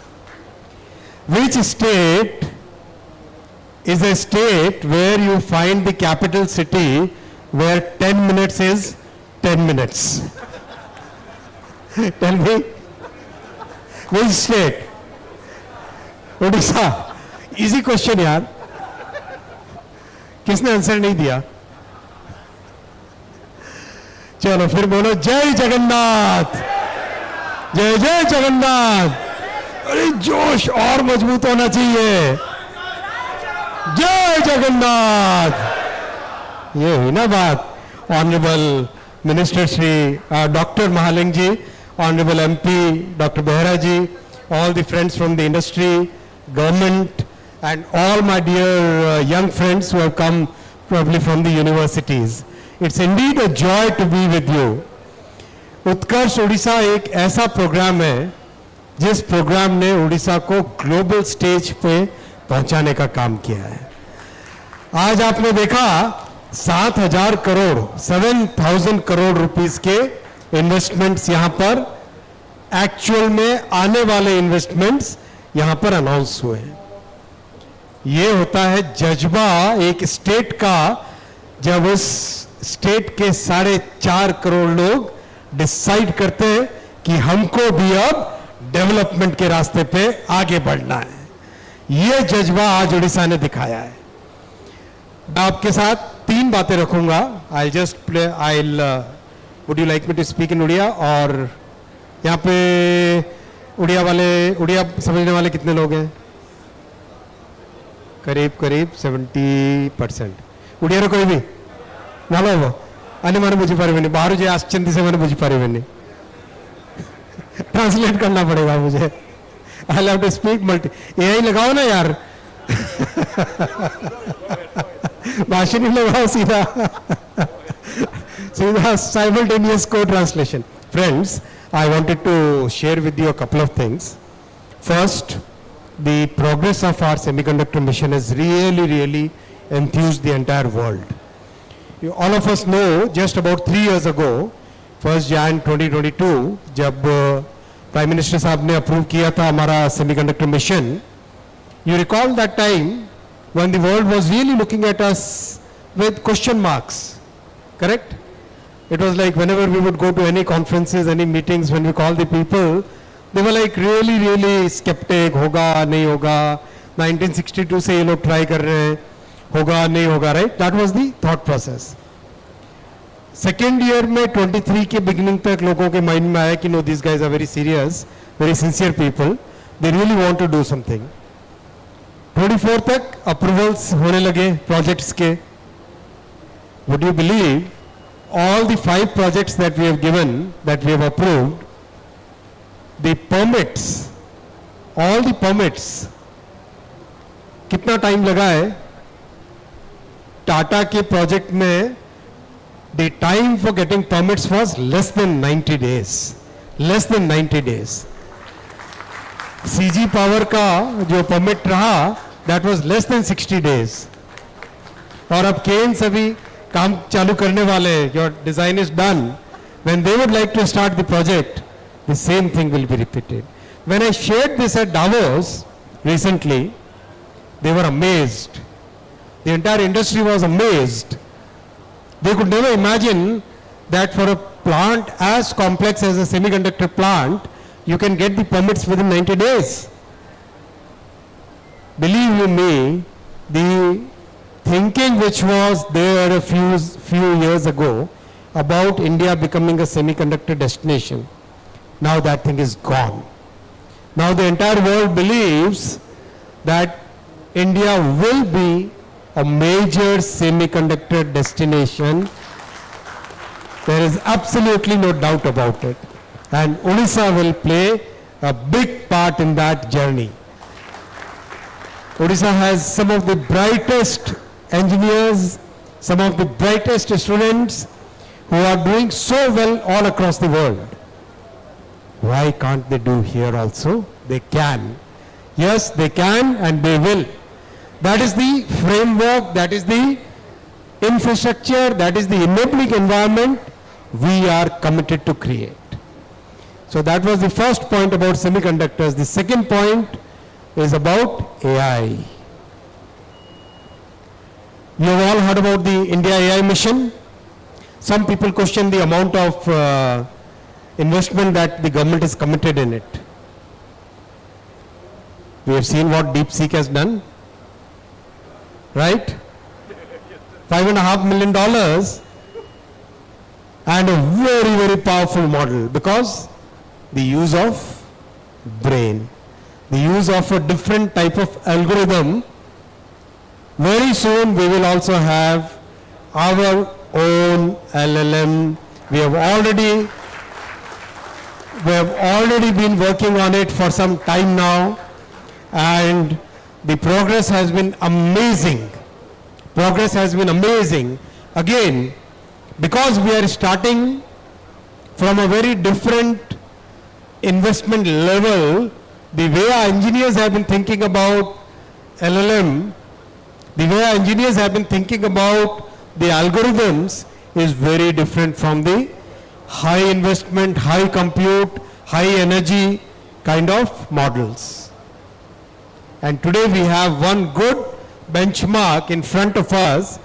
Which state is a state where you find the capital city where 10 minutes is 10 minutes? Tell me, which state? Orissa, easy question यार, किसने answer नहीं दिया? चलो फिर बोलो जय जगन्नाथ, जय जय जगन्नाथ। अरे जोश और मजबूत होना चाहिए, जय जगन्नाथ। ये हुई ना बात। Honourable minister Shri doctor Mahaling ji, honourable MP doctor Behera ji, all the friends from the industry, government, and all my dear young friends who have come probably from the universities. It's indeed a joy to be with you. उत्कर्ष उड़ीसा एक ऐसा programme है जिस programme ने उड़ीसा को global stage पे पहुंचाने का काम किया है। आज आपने देखा 7,000 करोड़ 7,000 करोड़ रुपीस के इन्वेस्टमेंट्स यहां पर, एक्चुअल में आने वाले इन्वेस्टमेंट्स यहां पर अनाउंस हुए हैं। ये होता है जज्बा एक स्टेट का, जब उस स्टेट के 4.5 करोड़ लोग डिसाइड करते हैं कि हमको भी अब डेवलपमेंट के रास्ते पे आगे बढ़ना है। ये जज्बा आज उड़ीसा ने दिखाया है। आपके साथ 3 बातें रखूंगा। I just play would you like me to speak in Odia? और यहाँ पे उड़िया समझने वाले कितने लोग हैं? करीब 70%। उड़िया कोई भी नालो वो अने मैंने बुझी पारे बाहर जो आश्चंदी से मैंने बुझी पारे ट्रांसलेट करना पड़ेगा मुझे। I have to speak multi, AI लगाओ ना यार भाषण ही लगाओ सीधा सीधा साइमल्टेनियस को translation. Friends, I wanted to share with you a couple of things. First, the progress of our semiconductor mission has really enthused the entire world. All of us know just about 3 years ago, 1st Jan 2022, जब prime minister साहब ने approve किया था हमारा semiconductor mission, you recall that time when the world was really looking at us with question marks, correct? It was like whenever we would go to any conferences, any meetings, when we call the people, they were like really skeptic, होगा नहीं होगा, 1962 से ये लोग try कर रहे हैं, होगा नहीं होगा, right? That was the thought process. Second year में 23 के beginning तक लोगों के mind में आया कि no, these guys are very serious, very sincere people, they really want to do something. 24 तक approvals होने लगे projects के. Would you believe all the 5 projects that we have given, that we have approved, the permits, all the permits, कितना time लगा है? टाटा के project में the time for getting permits was less than 90 days, less than 90 days. CG Power का जो permit रहा, that was less than 60 days. और अब केन सभी काम चालू करने वाले, your design is done. When they would like to start the project, the same thing will be repeated. When I shared this at Davos recently, they were amazed. The entire industry was amazed. They could never imagine that for a plant as complex as a semiconductor plant, you can get the permits within 90 days. Believe you me, the thinking which was there a few years ago about India becoming a semiconductor destination, now that thing is gone. Now the entire world believes that India will be a major semiconductor destination. There is absolutely no doubt about it. And Odisha will play a big part in that journey. Odisha has some of the brightest engineers, some of the brightest students who are doing so well all across the world. Why can't they do here also? They can. Yes, they can and they will. That is the framework, that is the infrastructure, that is the enabling environment we are committed to create. So that was the first point about semiconductors. The second point is about AI. You have all heard about the India AI mission. Some people question the amount of investment that the government is committed in it. We have seen what DeepSeek has done, right? $5.5 million and a very, very powerful model because the use of brain, the use of a different type of algorithm. Very soon we will also have our own LLM. We have already been working on it for some time now, and the progress has been amazing. Progress has been amazing. Again, because we are starting from a very different investment level, the way our engineers have been thinking about LLM, the way our engineers have been thinking about the algorithms is very different from the high investment, high compute, high energy kind of models. And today we have one good benchmark in front of us,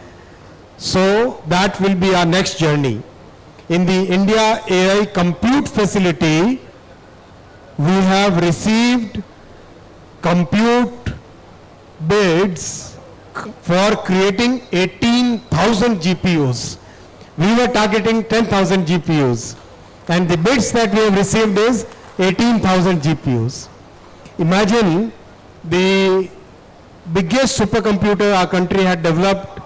so that will be our next journey. In the India AI Compute Facility, we have received compute bids for creating 18,000 GPUs. We were targeting 10,000 GPUs, and the bids that we have received is 18,000 GPUs. Imagine the biggest supercomputer our country had developed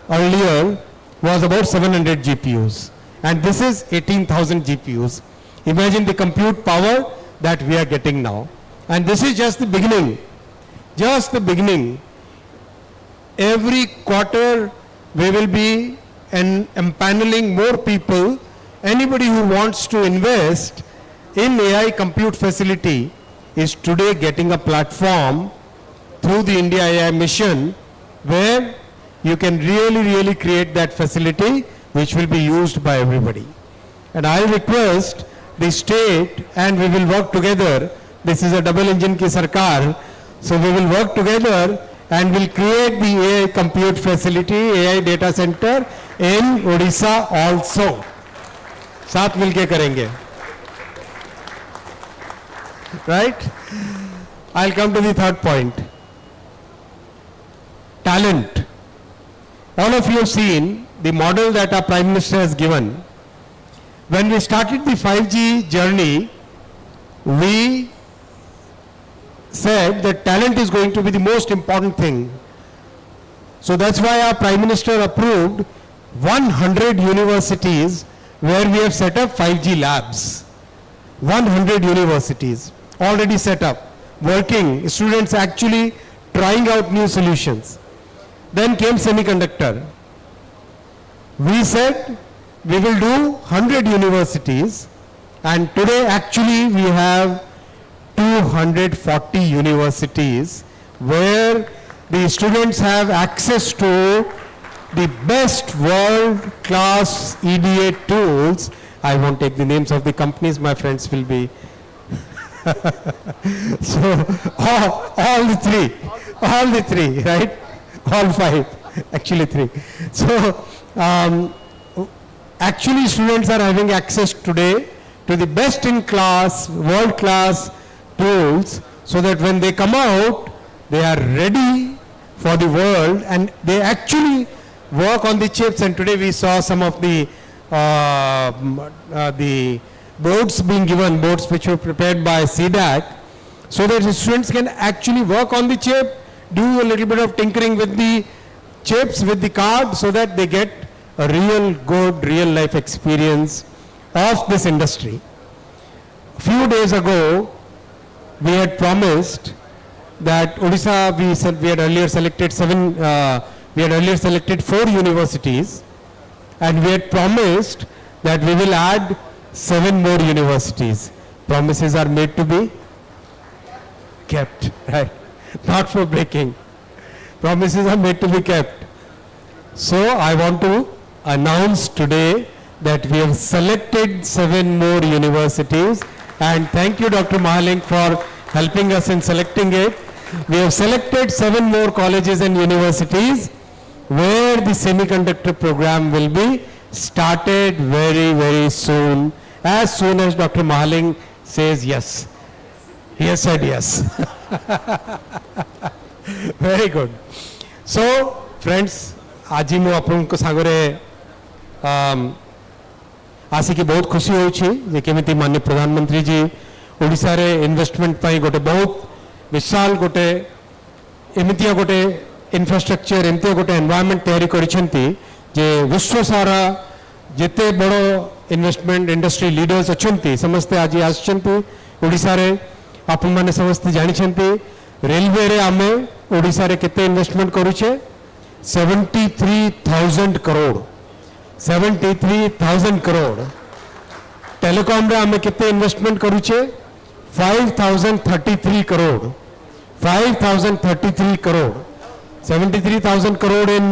earlier was about 700 GPUs, and this is 18,000 GPUs. Imagine the compute power that we are getting now. And this is just the beginning. Just the beginning. Every quarter we will be empaneling more people. Anybody who wants to invest in AI compute facility is today getting a platform through the India AI mission where you can really create that facility which will be used by everybody. And I request the state, and we will work together. This is a double engine ki sarkar, so we will work together and will create the AI compute facility, AI data center in Odisha also. साथ मिलके करेंगे. Right? I'll come to the third point. Talent. All of you have seen the model that our Prime Minister has given. When we started the 5G journey, we said that talent is going to be the most important thing. So that's why our Prime Minister approved 100 universities where we have set up 5G labs. 100 universities already set up, working, students actually trying out new solutions. Then came semiconductor. We said we will do 100 universities, and today actually we have 240 universities where the students have access to the best world-class EDA tools. I won't take the names of the companies, my friends will be. So all the three, right? All five, actually three. So actually students are having access today to the best in class, world-class tools, so that when they come out, they are ready for the world, and they actually work on the chips. And today we saw some of the boards being given, boards which were prepared by CDAC, so that the students can actually work on the chip, do a little bit of tinkering with the chips, with the card, so that they get a real good, real life experience of this industry. A few days ago, we had promised that Odisha, we had earlier selected 4 universities, and we had promised that we will add 7 more universities. Promises are made to be kept, right? Not for breaking. Promises are made to be kept. So I want to announce today that we have selected 7 more universities, and thank you, Dr. Mahaling, for helping us in selecting it. We have selected 7 more colleges and universities where the semiconductor program will be started very soon as Dr. Mahaling says yes. He has said yes. Very good. So, friends, ଆଜି ମୁଁ ଆପଣଙ୍କ ସାଙ୍ଗରେ ଆସିକି ବହୁତ ଖୁସି ହେଉଛି ଯେ କେମିତି ମାନନୀୟ ପ୍ରଧାନମନ୍ତ୍ରୀ जी ଓଡ଼ିଶାରେ ଇନଭେଷ୍ଟମେଣ୍ଟ ପାଇଁ ଗୋଟେ ବହୁତ ବିଶାଳ ଗୋଟେ ଏମିତିଆ ଗୋଟେ ଇନଫ୍ରାଷ୍ଟ୍ରକ୍ଚର ଏମିତିଆ ଗୋଟେ ଏନଭାୟରନମେଣ୍ଟ ତିଆରି କରିଛନ୍ତି ଯେ ବିଶ୍ୱ ସାରା ଯେତେ ବଡ଼ ଇନଭେଷ୍ଟମେଣ୍ଟ ଇଣ୍ଡଷ୍ଟ୍ରି ଲିଡର୍ସ ଅଛନ୍ତି ସମସ୍ତେ ଆଜି ଆସିଛନ୍ତି ଓଡ଼ିଶାରେ ଆପଣମାନେ ସମସ୍ତେ ଜାଣିଛନ୍ତି ରେଲୱେରେ ଆମେ ଓଡ଼ିଶାରେ କେତେ ଇନଭେଷ୍ଟମେଣ୍ଟ କରୁଛେ 73,000 crore 73,000 crore टेलीकॉम रे हमें कितने इन्वेस्टमेंट करूचे 5,033 crore 5,033 crore 73,000 crore in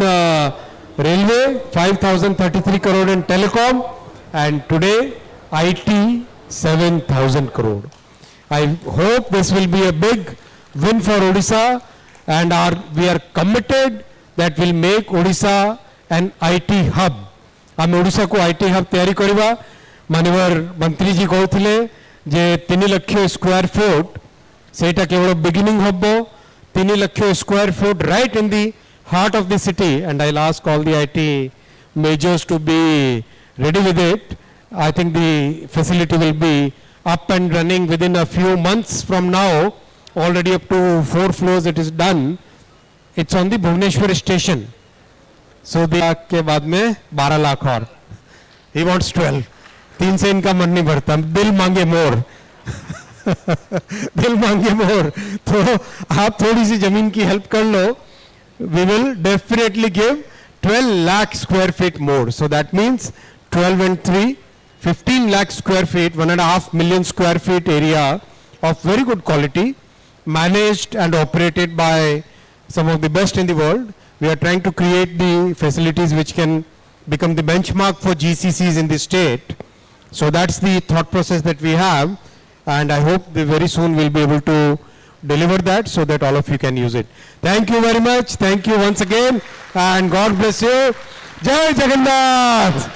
railway 5,033 crore in telecom and today IT 7,000 crore. I hope this will be a big win for Odisha and we are committed that will make Odisha an IT hub. आम ओडिशा को IT hub तैयारी करवा मानवर मंत्री जी कहते जे 3 lakh square foot सेटा केवल beginning hub 3 lakh square foot right in the heart of the city and I ask all the IT majors to be ready with it. I think the facility will be up and running within a few months from now. Already up to 4 floors it is done. It's on the Bhubaneshwar station. So the के बाद में 12 लाख और he wants 12. 3 से इनका मन नहीं भरता दिल मांगे मोर दिल मांगे मोर तो आप थोड़ी सी जमीन की हेल्प कर लो we will definitely give 12 lakh square feet more. So that means 12 and 3 15 lakh square feet 1.5 million square feet area of very good quality managed and operated by some of the best in the world. We are trying to create the facilities which can become the benchmark for GCCs in the state. So that's the thought process that we have, and I hope that very soon we'll be able to deliver that so that all of you can use it. Thank you very much. Thank you once again, and God bless you. Jai Jagannath.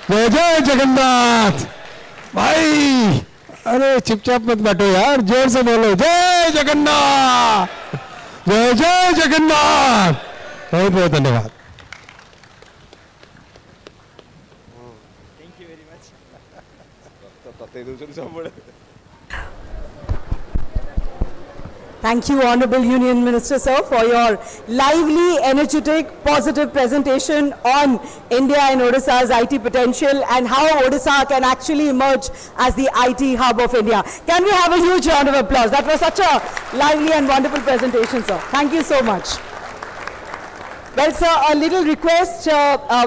Jai Jai Jagannath. Bhai. अरे चुपचाप मत बैठो यार, जोर से बोलो जय जगन्नाथ, जय जय जगन्नाथ. बहुत बहुत धन्यवाद. Thank you, Honorable Union Minister, sir, for your lively, energetic, positive presentation on India and Odisha's IT potential and how Odisha can actually emerge as the IT hub of India. Can we have a huge round of applause? That was such a lively and wonderful presentation, sir. Thank you so much. Well, sir, a little request.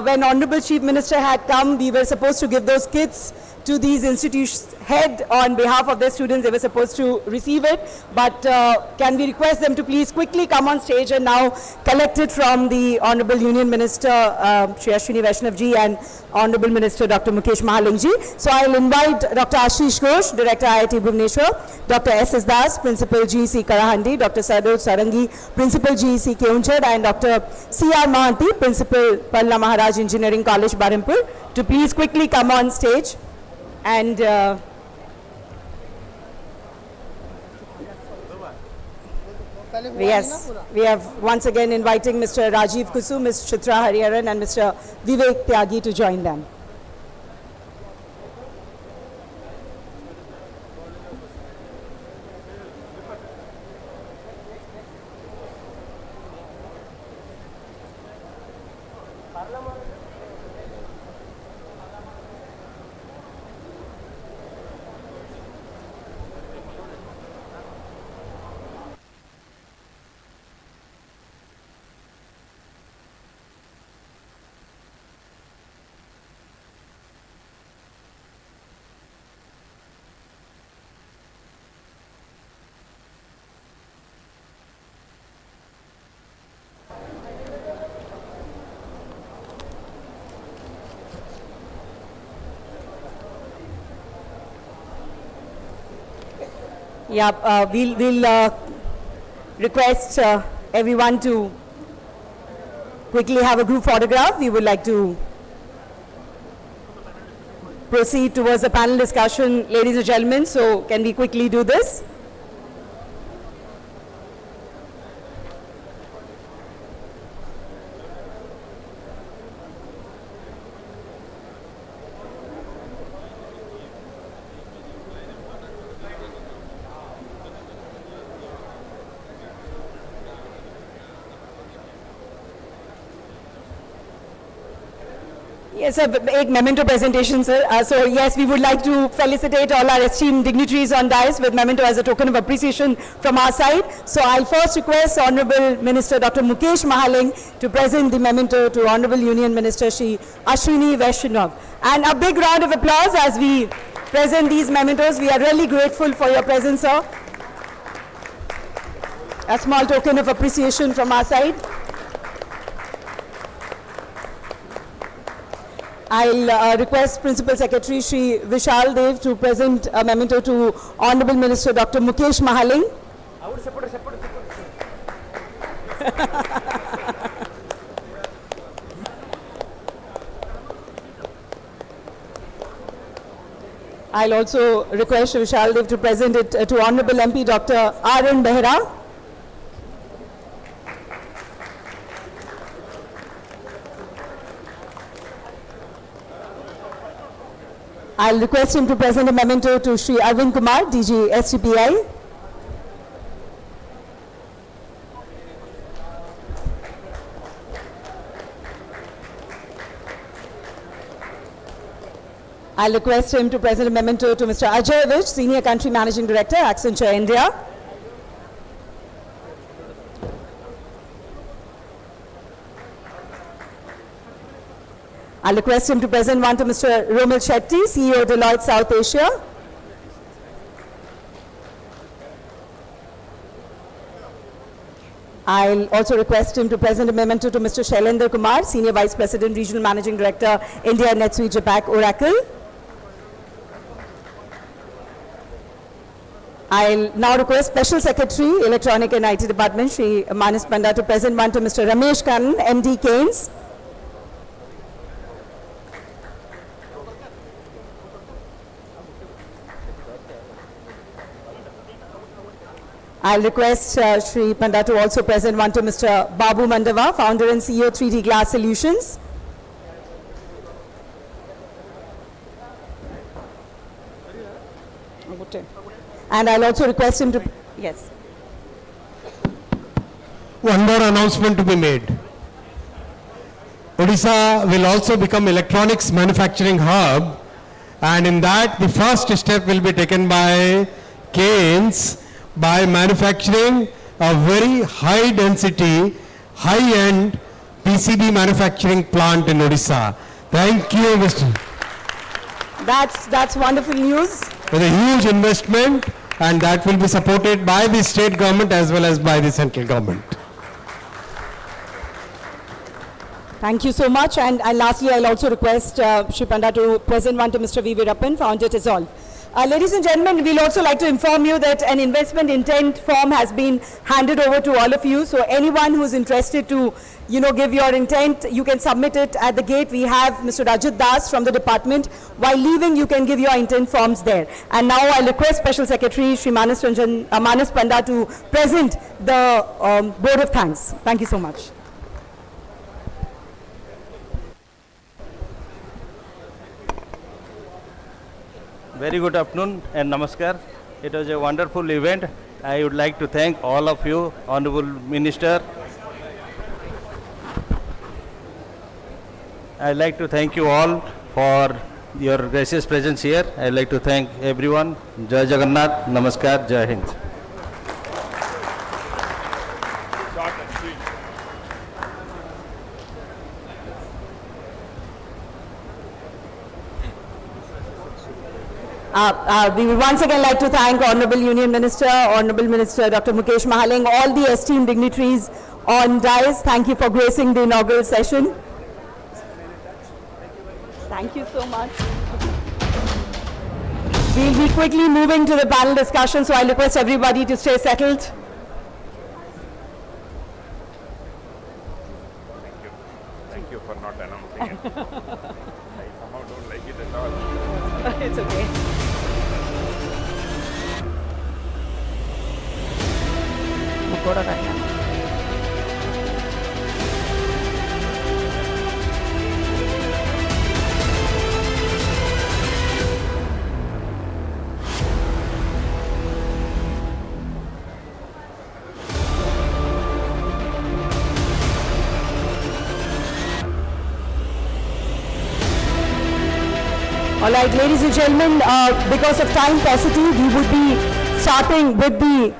When Honorable Chief Minister had come, we were supposed to give those kits to these institutions head on behalf of their students. They were supposed to receive it, but can we request them to please quickly come on stage and now collect it from the Honorable Union Minister Shri Ashwini Vaishnav ji and Honorable Minister Dr. Mukesh Mahaling ji. So I'll invite Dr. Ashish Ghosh, Director IIT Bhubaneshwar, Dr. S.S. Das, Principal GEC Karahandi, Dr. Sador Sarangi, Principal GEC Keonjhar, and Dr. C.R. Mahanti, Principal Palla Maharaj Engineering College, Barimpur, to please quickly come on stage. And yes, we have once again inviting Mr. Rajiv Kusu, Ms. Chitra Hariharan, and Mr. Vivek Tyagi to join them. Yeah, we'll request everyone to quickly have a group photograph. We would like to proceed towards the panel discussion, ladies and gentlemen. So can we quickly do this? Yes, sir. एक memento presentation, sir. So yes, we would like to felicitate all our esteemed dignitaries on dais with memento as a token of appreciation from our side. So I'll first request Honorable Minister Dr. Mukesh Mahaling to present the memento to Honorable Union Minister Shri Ashwini Vaishnav. And a big round of applause as we present these mementos. We are really grateful for your presence, sir. A small token of appreciation from our side. I'll request Principal Secretary Shri Vishal Dev to present a memento to Honorable Minister Dr. Mukesh Mahaling. I'll also request Shri Vishal Dev to present it to Honorable MP Dr. R.N. Behra. I'll request him to present a memento to Shri Arvind Kumar, DG STPI. I'll request him to present a memento to Mr. Ajay Vij, Senior Country Managing Director, Accenture India. I'll request him to present one to Mr. Romil Shetty, CEO Deloitte South Asia. I'll also request him to present a memento to Mr. Shailendra Kumar, Senior Vice President, Regional Managing Director, India NetSuite Japan Oracle. I'll now request Special Secretary, Electronic and IT Department, Shri Manas Panda, to present one to Mr. Ramesh Kannan, MD Keynes. I'll request Shri Panda to also present one to Mr. Babu Mandava, Founder and CEO 3D Glass Solutions. And I'll also request him to, yes. One more announcement to be made. Odisha will also become electronics manufacturing hub, and in that the first step will be taken by Keynes by manufacturing a very high density, high end PCB manufacturing plant in Odisha. Thank you, Mr. That's wonderful news. With a huge investment, and that will be supported by the state government as well as by the central government. Thank you so much. And lastly, I'll also request Shri Panda to present one to Mr. V. Veerappan, Founder TESOL. Ladies and gentlemen, we'll also like to inform you that an investment intent form has been handed over to all of you. So anyone who's interested to, give your intent, you can submit it at the gate. We have Mr. Rajat Das from the department. While leaving, you can give your intent forms there. And now I'll request Special Secretary Shri Manas Panda to present the Board of Thanks. Thank you so much. Very good afternoon and namaskar. It was a wonderful event. I would like to thank all of you, Honorable Minister. I'd like to thank you all for your gracious presence here. I'd like to thank everyone. Jai Jagannath, namaskar, Jai Hind. We would once again like to thank Honorable Union Minister, Honorable Minister Dr. Mukesh Mahaling, all the esteemed dignitaries on dais. Thank you for gracing the inaugural session. Thank you so much. We'll be quickly moving to the panel discussion, so I request everybody to stay settled. Thank you for not announcing it. I somehow don't like it at all. It's okay. All right, ladies and gentlemen, because of time paucity, we would be starting with the